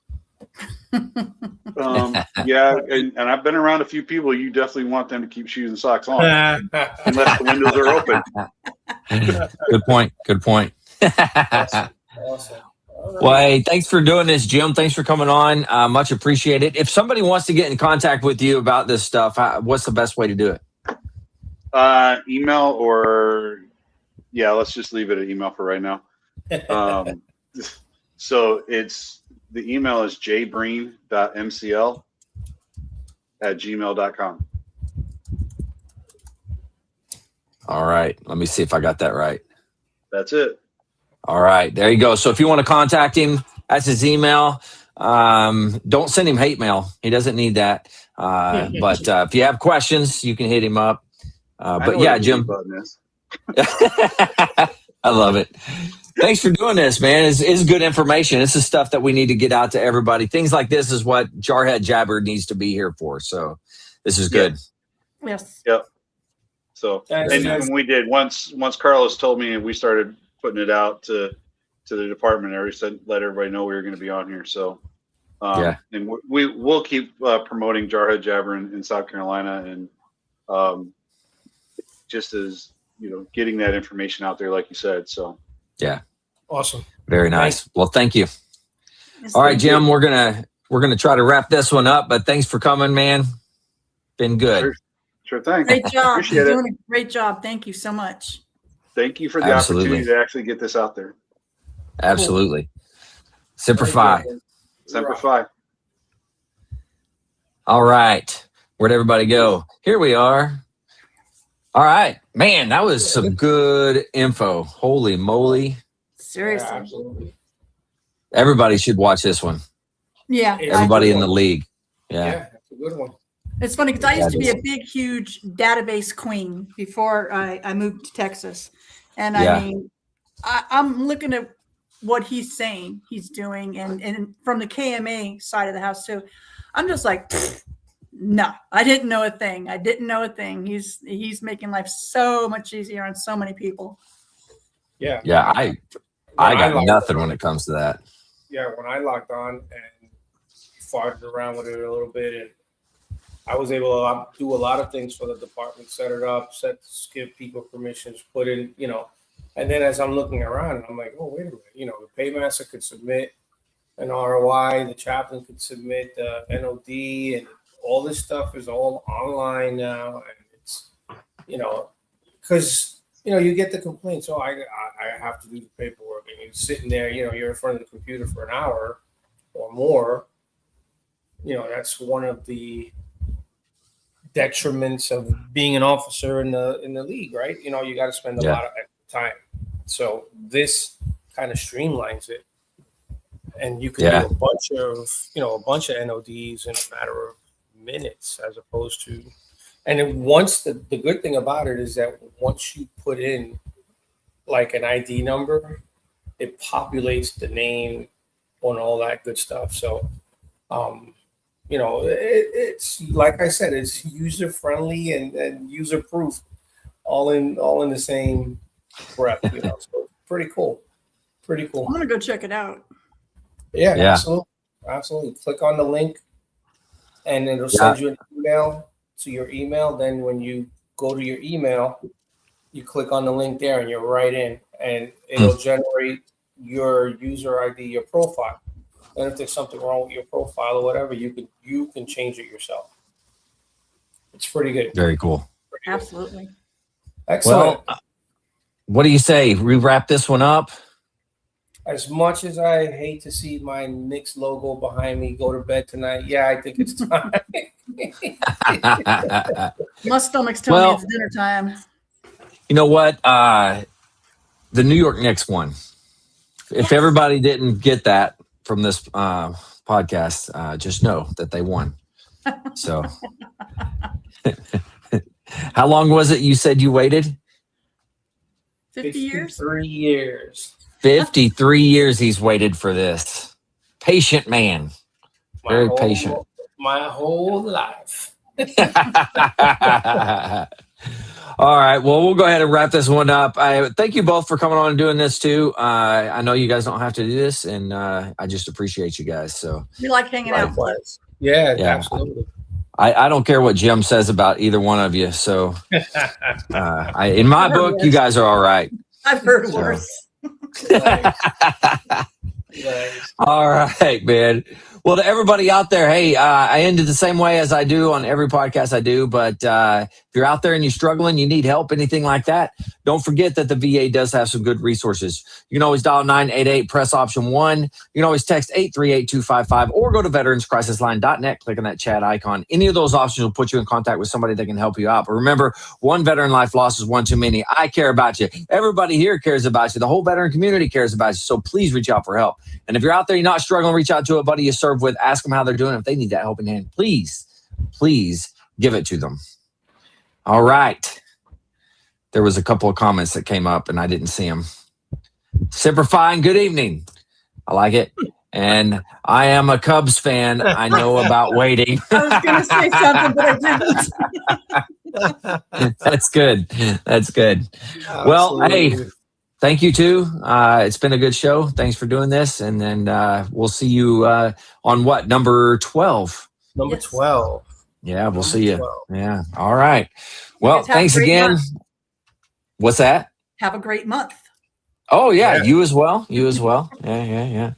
Yeah, and I've been around a few people. You definitely want them to keep shoes and socks on, unless the windows are open. Good point. Good point. Awesome. All right. Well, hey, thanks for doing this, Jim. Thanks for coming on. Much appreciated. If somebody wants to get in contact with you about this stuff, what's the best way to do it? Email or let's just leave it at email for right now. So the email is jbreen.mcl@gmail.com. All right. Let me see if I got that right. That's it. All right. There you go. So if you want to contact him, that's his email. Don't send him hate mail. He doesn't need that. But if you have questions, you can hit him up. But yeah, Jim. I love it. Thanks for doing this, man. It's good information. This is stuff that we need to get out to everybody. Things like this is what Jarhead Jabber needs to be here for. So this is good. Yes. Yep. So, and we did once Carlos told me, and we started putting it out to the department. Let everybody know we were going to be on here. So, and we'll keep promoting Jarhead Jabber in South Carolina, and just as getting that information out there, like you said. So, yeah, awesome, very nice. Well, thank you. All right, Jim, we're gonna try to wrap this one up, but thanks for coming, man. Been good. Sure thing. Great job. Appreciate You're doing a great job. Thank you so much. Thank you for the opportunity to actually get this out there. Absolutely. Semper Fi. Semper Fi. All right. Where'd everybody go? Here we are. All right. Man, that was some good info. Holy moly. Seriously. Yeah, absolutely. Everybody should watch this one. Yeah. Everybody in the league. Yeah, that's a good one. It's funny because I used to be a big, huge database queen before I moved to Texas. And I mean, I'm looking at what he's saying he's doing. And from the KMA side of the house too, I'm just like, no, I didn't know a thing. He's making life so much easier on so many people. Yeah. Yeah, I got nothing when it comes to that. Yeah, when I logged on and farted around with it a little bit, and I was able to do a lot of things for the department, set it up, give people permissions, put in, and then as I'm looking around, I'm like, oh, wait a minute, the paymaster could submit an ROI, the chaplain could submit the NOD, and all this stuff is all online now. And it's, because, you get the complaints, oh, I have to do the paperwork, and you're sitting there, you're in front of the computer for an hour or more. That's one of the detriments of being an officer in the league, right? You got to spend a lot of time. So this kind of streamlines it, and you can do a bunch of NODs in a matter of minutes, as opposed to. And then once the good thing about it is that once you put in like an ID number, it populates the name and all that good stuff. So, it's like I said, it's user friendly and user proof, all in the same breath. So pretty cool. I'm gonna go check it out. Yeah. Absolutely. Click on the link, and it'll send you an email to your email. Then when you go to your email, you click on the link there, and you're right in, and it'll generate your user ID, your profile. And if there's something wrong with your profile or whatever, you can change it yourself. It's pretty good. Very cool. Absolutely. Excellent. Well, what do you say? We wrap this one up? As much as I hate to see my Knicks logo behind me go to bed tonight, I think it's time. My stomach's telling me it's dinner time. You know what? The New York Knicks won. If everybody didn't get that from this podcast, just know that they won. So how long was it you said you waited? 50 years? 53 years. 53 years he's waited for this. Patient man. Very patient. My whole life. All right. Well, we'll go ahead and wrap this one up. I thank you both for coming on and doing this too. I know you guys don't have to do this, and I just appreciate you guys. So We like hanging out. Yeah, absolutely. I don't care what Jim says about either one of you. So in my book, you guys are all right. I've heard worse. All right, man. Well, to everybody out there, hey, I ended the same way as I do on every podcast I do. But if you're out there and you're struggling, you need help, anything like that, don't forget that the VA does have some good resources. You can always dial 988, press option 1. You can always text 838-255 or go to veteranscrisisline.net, click on that chat icon. Any of those options will put you in contact with somebody that can help you out. But remember, one veteran life loss is one too many. I care about you. Everybody here cares about you. The whole veteran community cares about you. So please reach out for help. And if you're out there, you're not struggling, reach out to a buddy you serve with, ask them how they're doing. If they need that helping hand, please give it to them. All right. There was a couple of comments that came up and I didn't see them. Semper Fi, good evening. I like it. And I am a Cubs fan. I know about waiting. I was going to say something, but I didn't. That's good. That's good. Absolutely. Well, hey, thank you too. It's been a good show. Thanks for doing this. And then we'll see you on what? Number 12. Number 12. Yeah, we'll see you. 12. Yeah. All right. Well, thanks again. Month. What's that? Have a great month. Oh, yeah. You as well. You as well. Yeah.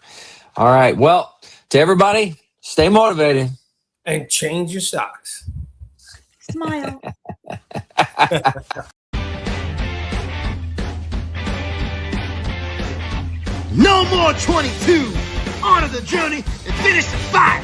All right. Well, to everybody, stay motivated. And change your socks. Smile. No more 22. Honor the journey and finish the fight.